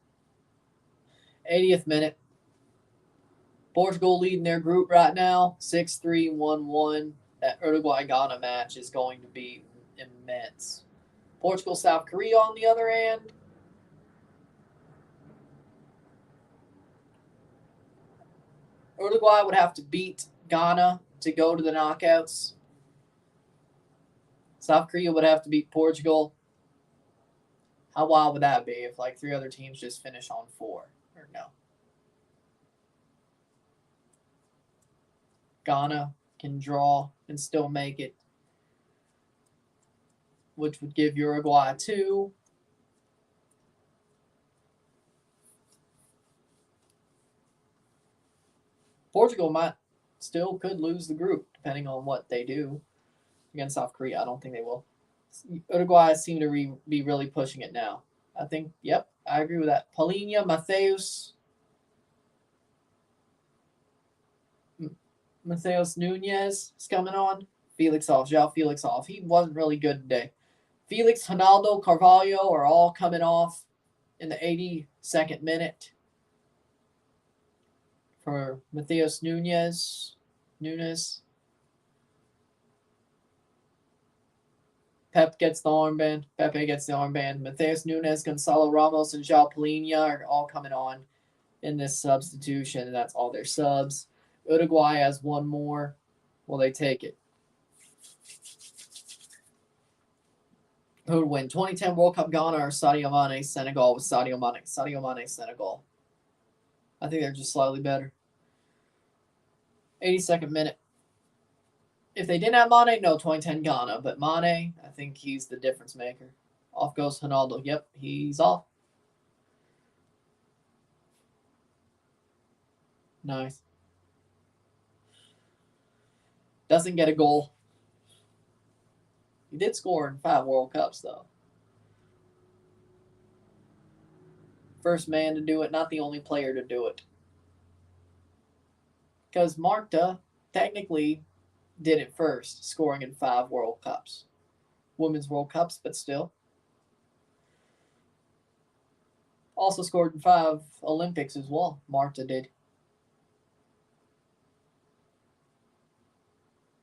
80th minute. Portugal leading their group right now, 6-3, 1-1. That Uruguay-Ghana match is going to be immense. Portugal-South Korea on the other hand. Uruguay would have to beat Ghana to go to the knockouts. South Korea would have to beat Portugal. How wild would that be if like 3 other teams just finish on 4? Or no? Ghana can draw and still make it, which would give Uruguay 2. Portugal could lose the group depending on what they do against South Korea. I don't think they will. Uruguay seem to be really pushing it now. I think, yep, I agree with that. Paulinho, Matheus Nunes is coming on. Felix off. João Felix off. He wasn't really good today. Felix, Ronaldo, Carvalho are all coming off in the 82nd minute. For Matheus Nunes. Pepe gets the armband. Matheus Nunes, Gonzalo Ramos, and João Paulinho are all coming on in this substitution, and that's all their subs. Uruguay has one more. Will they take it? Who would win? 2010 World Cup Ghana or Sadio Mane, Senegal with Sadio Mane? Sadio Mane, Senegal. I think they're just slightly better. 82nd minute. If they didn't have Mane, no, 2010 Ghana. But Mane, I think he's the difference maker. Off goes Ronaldo. Yep, he's off. Nice. Doesn't get a goal. He did score in 5 World Cups, though. First man to do it, not the only player to do it. Because Marta technically did it first, scoring in 5 World Cups. Women's World Cups, but still. Also scored in 5 Olympics as well. Marta did.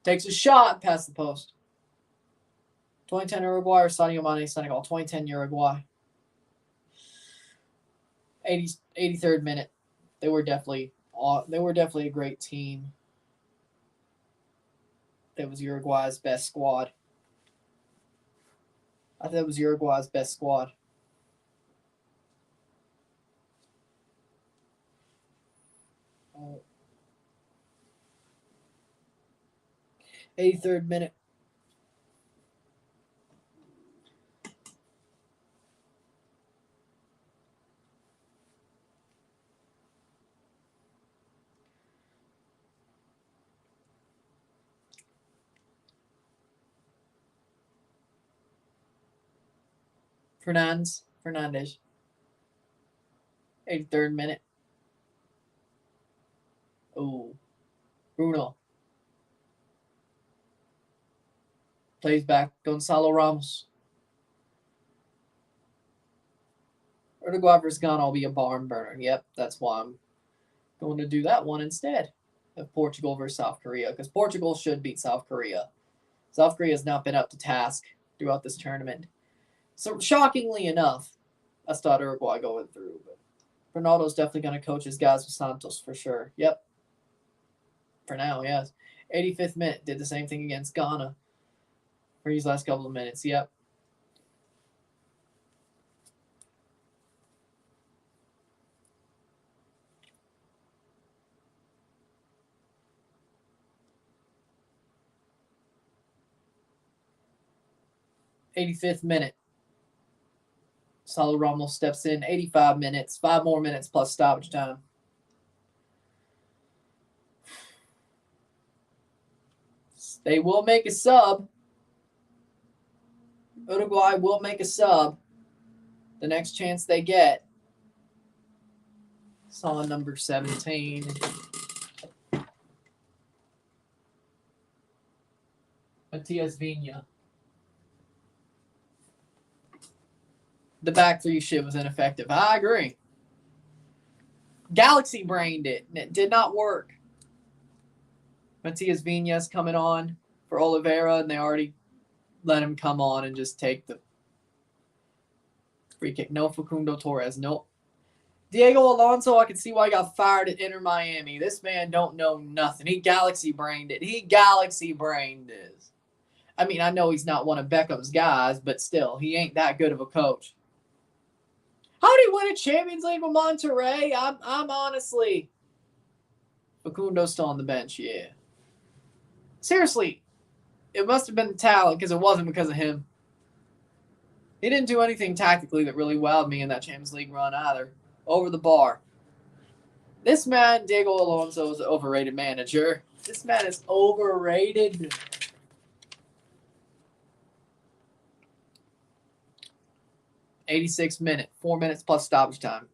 Takes a shot past the post. 2010 Uruguay or Sadio Mane, Senegal. 2010 Uruguay. 83rd minute. They were definitely a great team. That was Uruguay's best squad. I thought it was Uruguay's best squad. Oh. 83rd minute. Fernandes. 83rd minute. Oh, Bruno. Plays back. Gonzalo Ramos. Uruguay versus Ghana will be a barn burner. Yep, that's why I'm going to do that one instead of Portugal versus South Korea, because Portugal should beat South Korea. South Korea has not been up to task throughout this tournament. So shockingly enough, I thought Uruguay going through, but Ronaldo's definitely going to coach his guys with Santos for sure. Yep. For now, yes. 85th minute, did the same thing against Ghana for these last couple of minutes. Yep. '85th minute. Salo Ramos steps in. 85 minutes. 5 more minutes plus stoppage time. They will make a sub. Uruguay will make a sub the next chance they get. Saw number 17. Matias Vinha. The back three shit was ineffective. I agree. Galaxy brained it, and it did not work. Matias Vinha's coming on for Oliveira, and they already let him come on and just take the free kick. No Facundo Torres. Nope. Diego Alonso, I can see why he got fired at Inter Miami. This man don't know nothing. He galaxy brained it. He galaxy brained this. I mean, I know he's not one of Beckham's guys, but still, he ain't that good of a coach. How did he win a Champions League with Monterrey? I'm honestly... Facundo's still on the bench, yeah. Seriously, it must have been the talent, because it wasn't because of him. He didn't do anything tactically that really wowed me in that Champions League run either. Over the bar. This man, Diego Alonso, is an overrated manager. This man is overrated. '86th minute. 4 minutes plus stoppage time.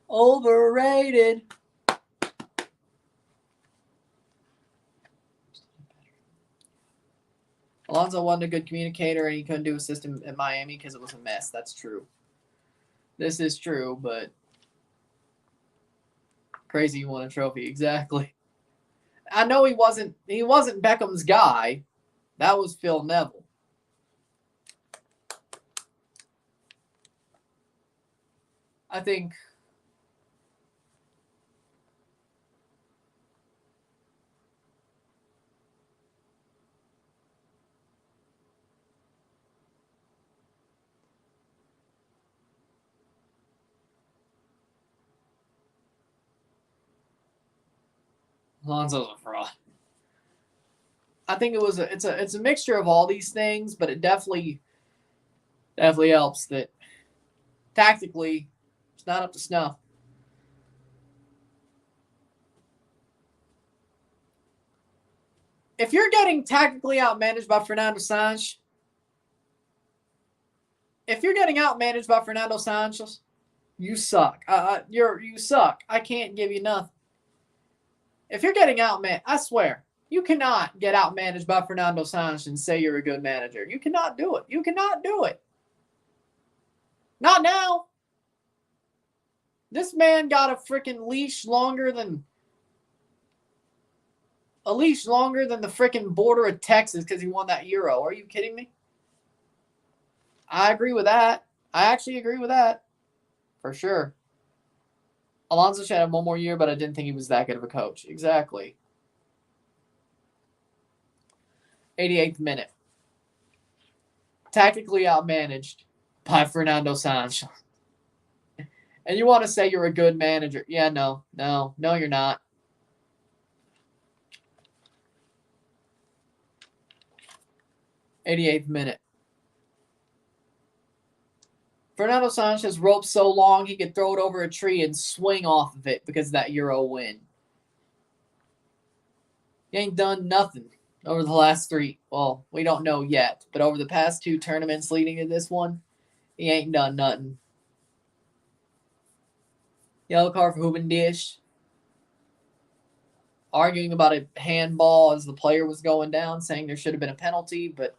Overrated. Alonso wasn't a good communicator, and he couldn't do a system at Miami because it was a mess. That's true. This is true, but crazy he won a trophy. Exactly. I know he wasn't Beckham's guy. That was Phil Neville. I think Alonso's a fraud. I think it's a mixture of all these things, but it definitely helps that tactically it's not up to snuff. If you're getting tactically outmanaged by Fernando Santos, you suck. You suck. I can't give you nothing. If you're getting outmanaged, I swear, you cannot get outmanaged by Fernando Santos and say you're a good manager. You cannot do it. You cannot do it. Not now. This man got a freaking leash longer than the freaking border of Texas because he won that Euro. Are you kidding me? I agree with that. I actually agree with that. For sure. Alonso should have one more year, but I didn't think he was that good of a coach. Exactly. 88th minute. Tactically outmanaged by Fernando Santos. And you want to say you're a good manager. Yeah, no, you're not. '88th minute. Fernando Sanchez roped so long he could throw it over a tree and swing off of it because of that Euro win. He ain't done nothing over the last 3. Well, we don't know yet, but over the past 2 tournaments leading to this one, he ain't done nothing. Yellow card for Hubendish. Arguing about a handball as the player was going down, saying there should have been a penalty, but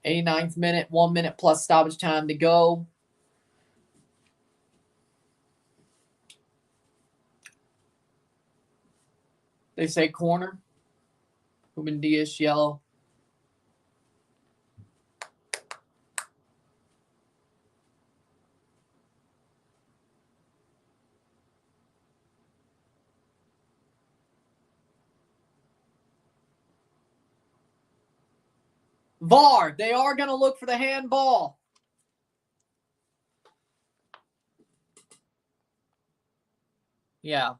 89th minute, 1 minute plus stoppage time to go. They say corner. Hubendish, yellow. VAR, they are going to look for the handball. Yeah.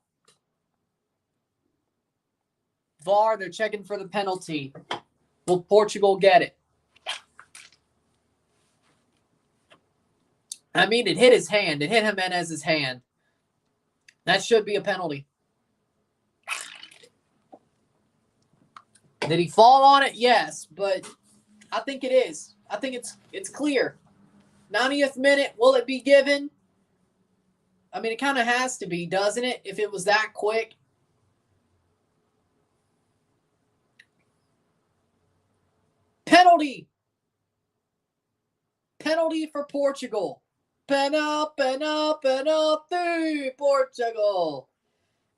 VAR, they're checking for the penalty. Will Portugal get it? I mean, it hit his hand. It hit Jimenez's hand. That should be a penalty. Did he fall on it? Yes, but I think it is. I think it's clear. 90th minute, will it be given? I mean, it kind of has to be, doesn't it? If it was that quick. Penalty. Penalty for Portugal. Penalty, Portugal.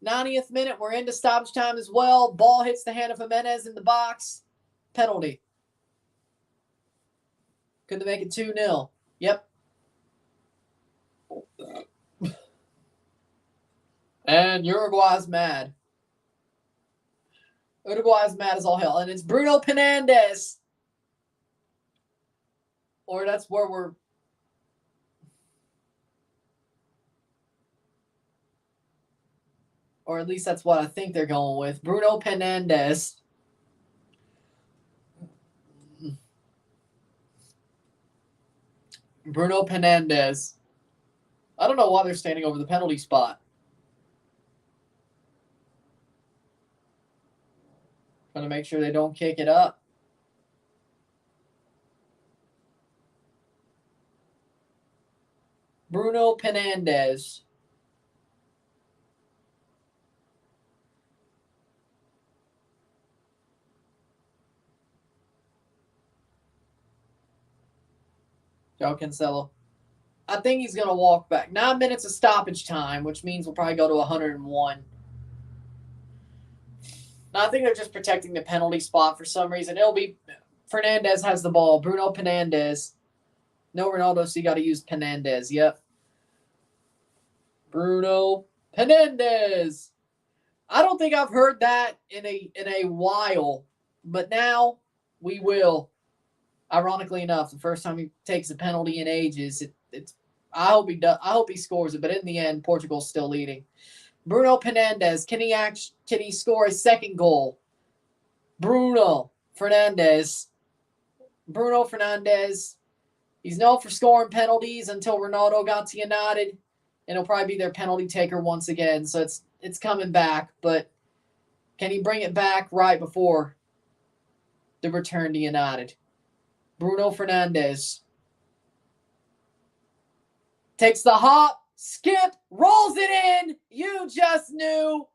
90th minute, we're into stoppage time as well. Ball hits the hand of Jimenez in the box. Penalty. Could they make it 2-0? Yep. And Uruguay's mad. Uruguay's mad as all hell. And it's Bruno Fernandes. Or that's where we're... Or at least that's what I think they're going with. Bruno Fernandes. Bruno Fernandes. I don't know why they're standing over the penalty spot. Trying to make sure they don't kick it up. Bruno Fernandes. Joe Cancelo. I think he's going to walk back. 9 minutes of stoppage time, which means we'll probably go to 101. Now, I think they're just protecting the penalty spot for some reason. It'll be Fernandes has the ball. Bruno Fernandes. No Ronaldo, so you got to use Fernandes. Yep. Bruno Fernandes. I don't think I've heard that in a while, but now we will. Ironically enough, the first time he takes a penalty in ages, I hope he does. I hope he scores it, but in the end, Portugal's still leading. Bruno Fernandes, can he score a second goal? Bruno Fernandes. He's known for scoring penalties until Ronaldo got to United, and he'll probably be their penalty taker once again. So it's coming back, but can he bring it back right before the return to United? Bruno Fernandes takes the hop, skip, rolls it in. You just knew.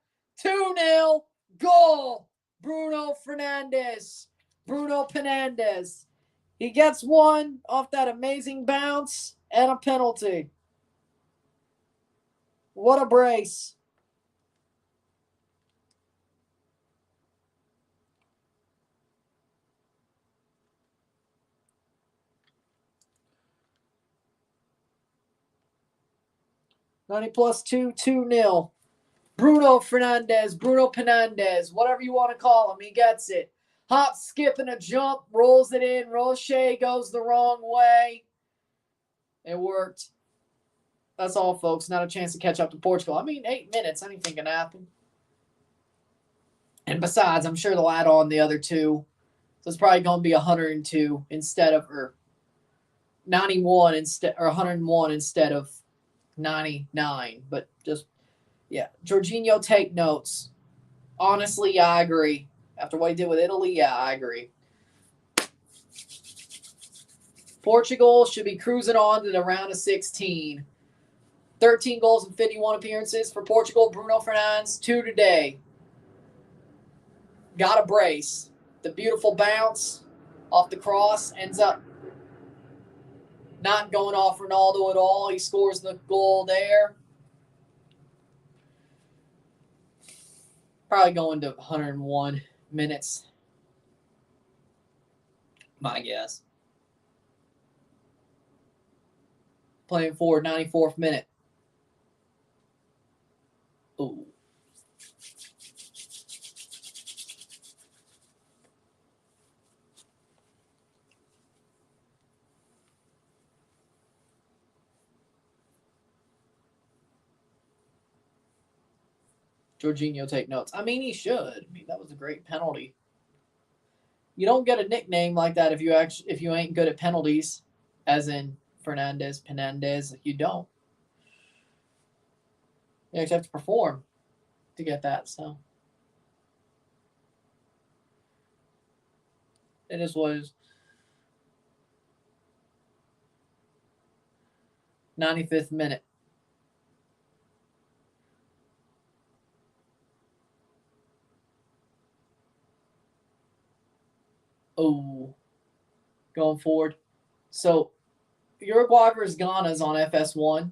2-0 goal. Bruno Fernandes. He gets one off that amazing bounce and a penalty. What a brace. +2, 2-0. Bruno Fernandes, whatever you want to call him, he gets it. Hop, skip, and a jump, rolls it in. Rocher goes the wrong way. It worked. That's all, folks. Not a chance to catch up to Portugal. I mean, 8 minutes, anything can happen. And besides, I'm sure they'll add on the other 2. So it's probably going to be 102 instead of, or 91 instead, or 101 instead of 99. But just, yeah. Jorginho, take notes. Honestly, I agree. After what he did with Italy, yeah, I agree. Portugal should be cruising on to the round of 16. 13 goals and 51 appearances for Portugal. Bruno Fernandes, 2 today. Got a brace. The beautiful bounce off the cross ends up not going off Ronaldo at all. He scores the goal there. Probably going to 101 minutes. My guess. Playing forward, 94th minute. Ooh. Jorginho, take notes. I mean, he should. I mean, that was a great penalty. You don't get a nickname like that if you ain't good at penalties, as in Penandes. You don't. You actually have to perform to get that. So it is what it is. 95th minute. Oh, going forward. So Uruguay versus Ghana is on FS1.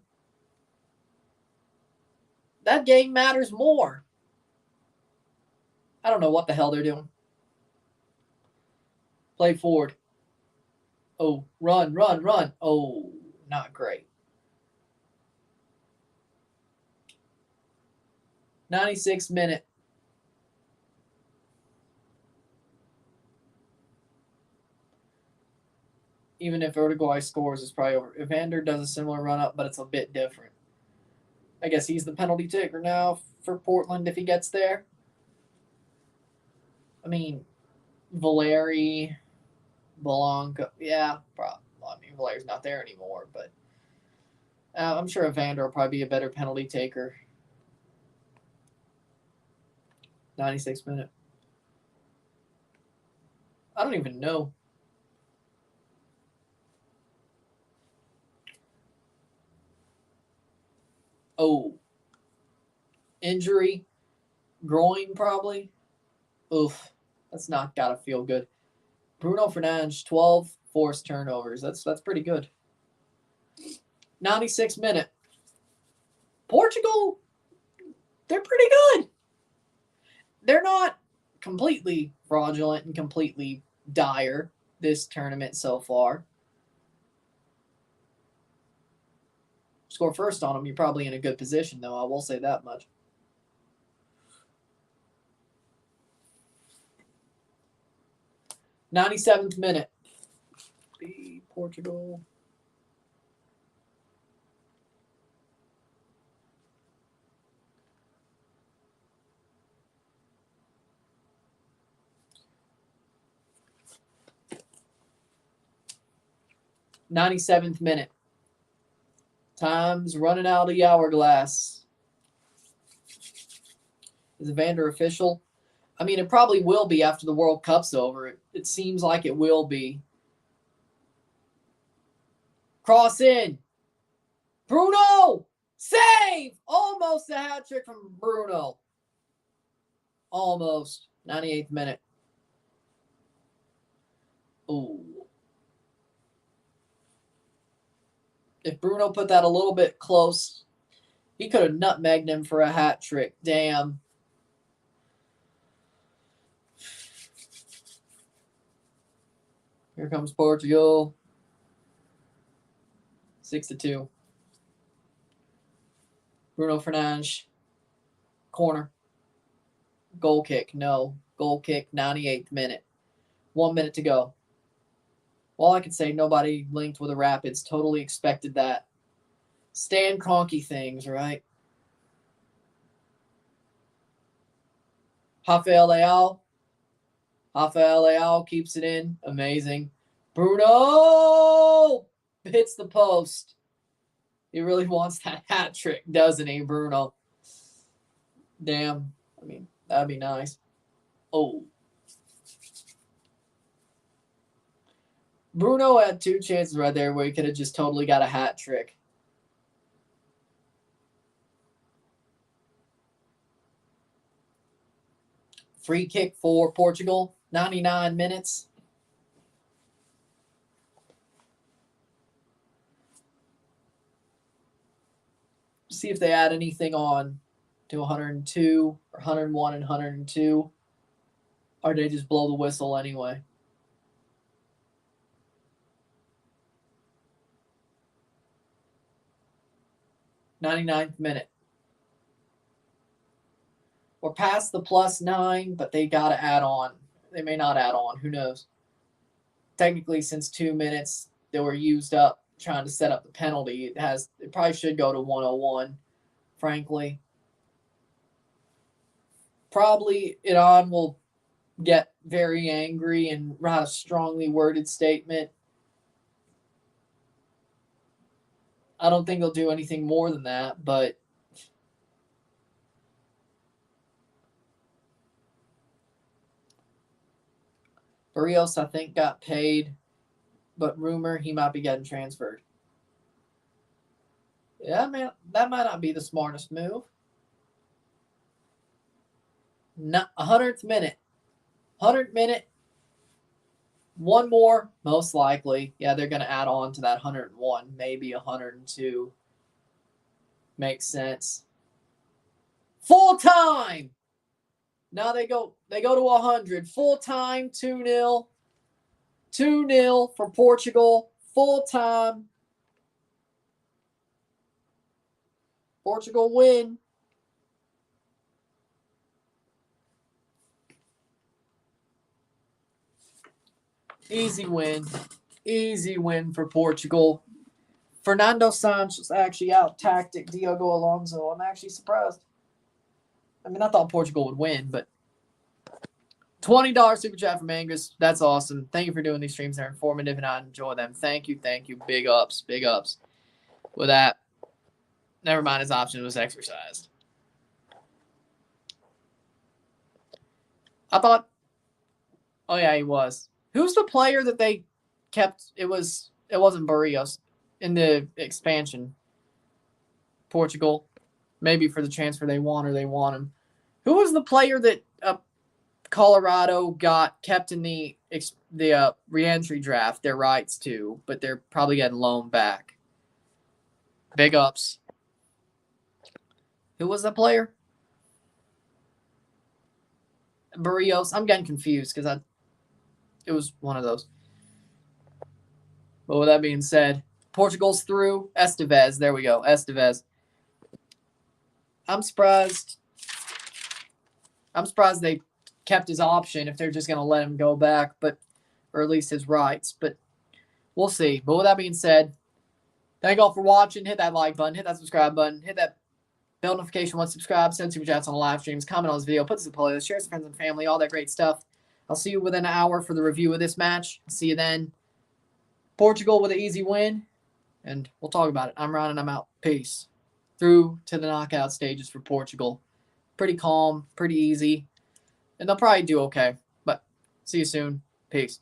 That game matters more. I don't know what the hell they're doing. Play forward. Oh, run. Oh, not great. 96th minute. Even if Uruguay scores, it's probably over. Evander does a similar run-up, but it's a bit different. I guess he's the penalty taker now for Portland if he gets there. I mean, Valeri, Blanco, yeah, probably. Well, I mean, Valeri's not there anymore, but I'm sure Evander will probably be a better penalty taker. 96th minute. I don't even know. Oh. Injury. Groin, probably. Oof. That's not gotta feel good. Bruno Fernandes, 12 forced turnovers. That's pretty good. 96th minute. Portugal, they're pretty good. They're not completely fraudulent and completely dire this tournament so far. Score first on them, you're probably in a good position, though. I will say that much. '97th minute. Portugal. '97th minute. Time's running out of the hourglass. Is Evander official? I mean, it probably will be after the World Cup's over. It seems like it will be. Cross in. Bruno! Save! Almost a hat trick from Bruno. Almost. 98th minute. Ooh. If Bruno put that a little bit close, he could have nutmegged him for a hat trick. Damn. Here comes Portugal. 6-2. Bruno Fernandes. Corner. Goal kick. No. Goal kick. 98th minute. 1 minute to go. All I can say, nobody linked with the Rapids totally expected that. Stan Kroenke things, right? Rafael Leao keeps it in. Amazing. Bruno hits the post. He really wants that hat trick, doesn't he, Bruno? Damn. I mean, that'd be nice. Oh. Bruno had 2 chances right there where he could have just totally got a hat trick. Free kick for Portugal, 99 minutes. See if they add anything on to 102 or 101 and 102. Or they just blow the whistle anyway. 99th minute. We're past the +9, but they got to add on. They may not add on. Who knows? Technically, since 2 minutes they were used up trying to set up the penalty, it probably should go to 101, frankly. Probably Iran will get very angry and write a strongly worded statement. I don't think they'll do anything more than that, but Barrios, I think, got paid, but rumor he might be getting transferred. Yeah, man, that might not be the smartest move. 100th minute. 100th minute. One more, most likely. Yeah, they're going to add on to that 101, maybe 102. Makes sense. Full time. Now they go to 100. Full time, 2-0. 2-0 for Portugal. Full time. Portugal win. Easy win. Easy win for Portugal. Fernando Santos actually out-tacticked Diogo Alonso. I'm actually surprised. I mean, I thought Portugal would win, but $20 super chat from Angus. That's awesome. Thank you for doing these streams. They're informative, and I enjoy them. Thank you. Big ups. Big ups. With that, never mind, his option was exercised. I thought, oh yeah, he was. Who's the player that they kept? It wasn't Barrios in the expansion. Portugal, maybe for the transfer they want him. Who was the player that Colorado got kept in the re-entry draft their rights to, but they're probably getting loaned back? Big ups. Who was the player? Barrios. I'm getting confused because it was one of those. But with that being said, Portugal's through. Estevez. There we go. Estevez. I'm surprised they kept his option if they're just going to let him go back, or at least his rights. But we'll see. But with that being said, thank you all for watching. Hit that like button. Hit that subscribe button. Hit that bell notification once subscribed. Send super chats on the live streams. Comment on this video. Put this in the playlist. Share with friends and family. All that great stuff. I'll see you within an hour for the review of this match. See you then. Portugal with an easy win. And we'll talk about it. I'm Ron and I'm out. Peace. Through to the knockout stages for Portugal. Pretty calm. Pretty easy. And they'll probably do okay. But see you soon. Peace.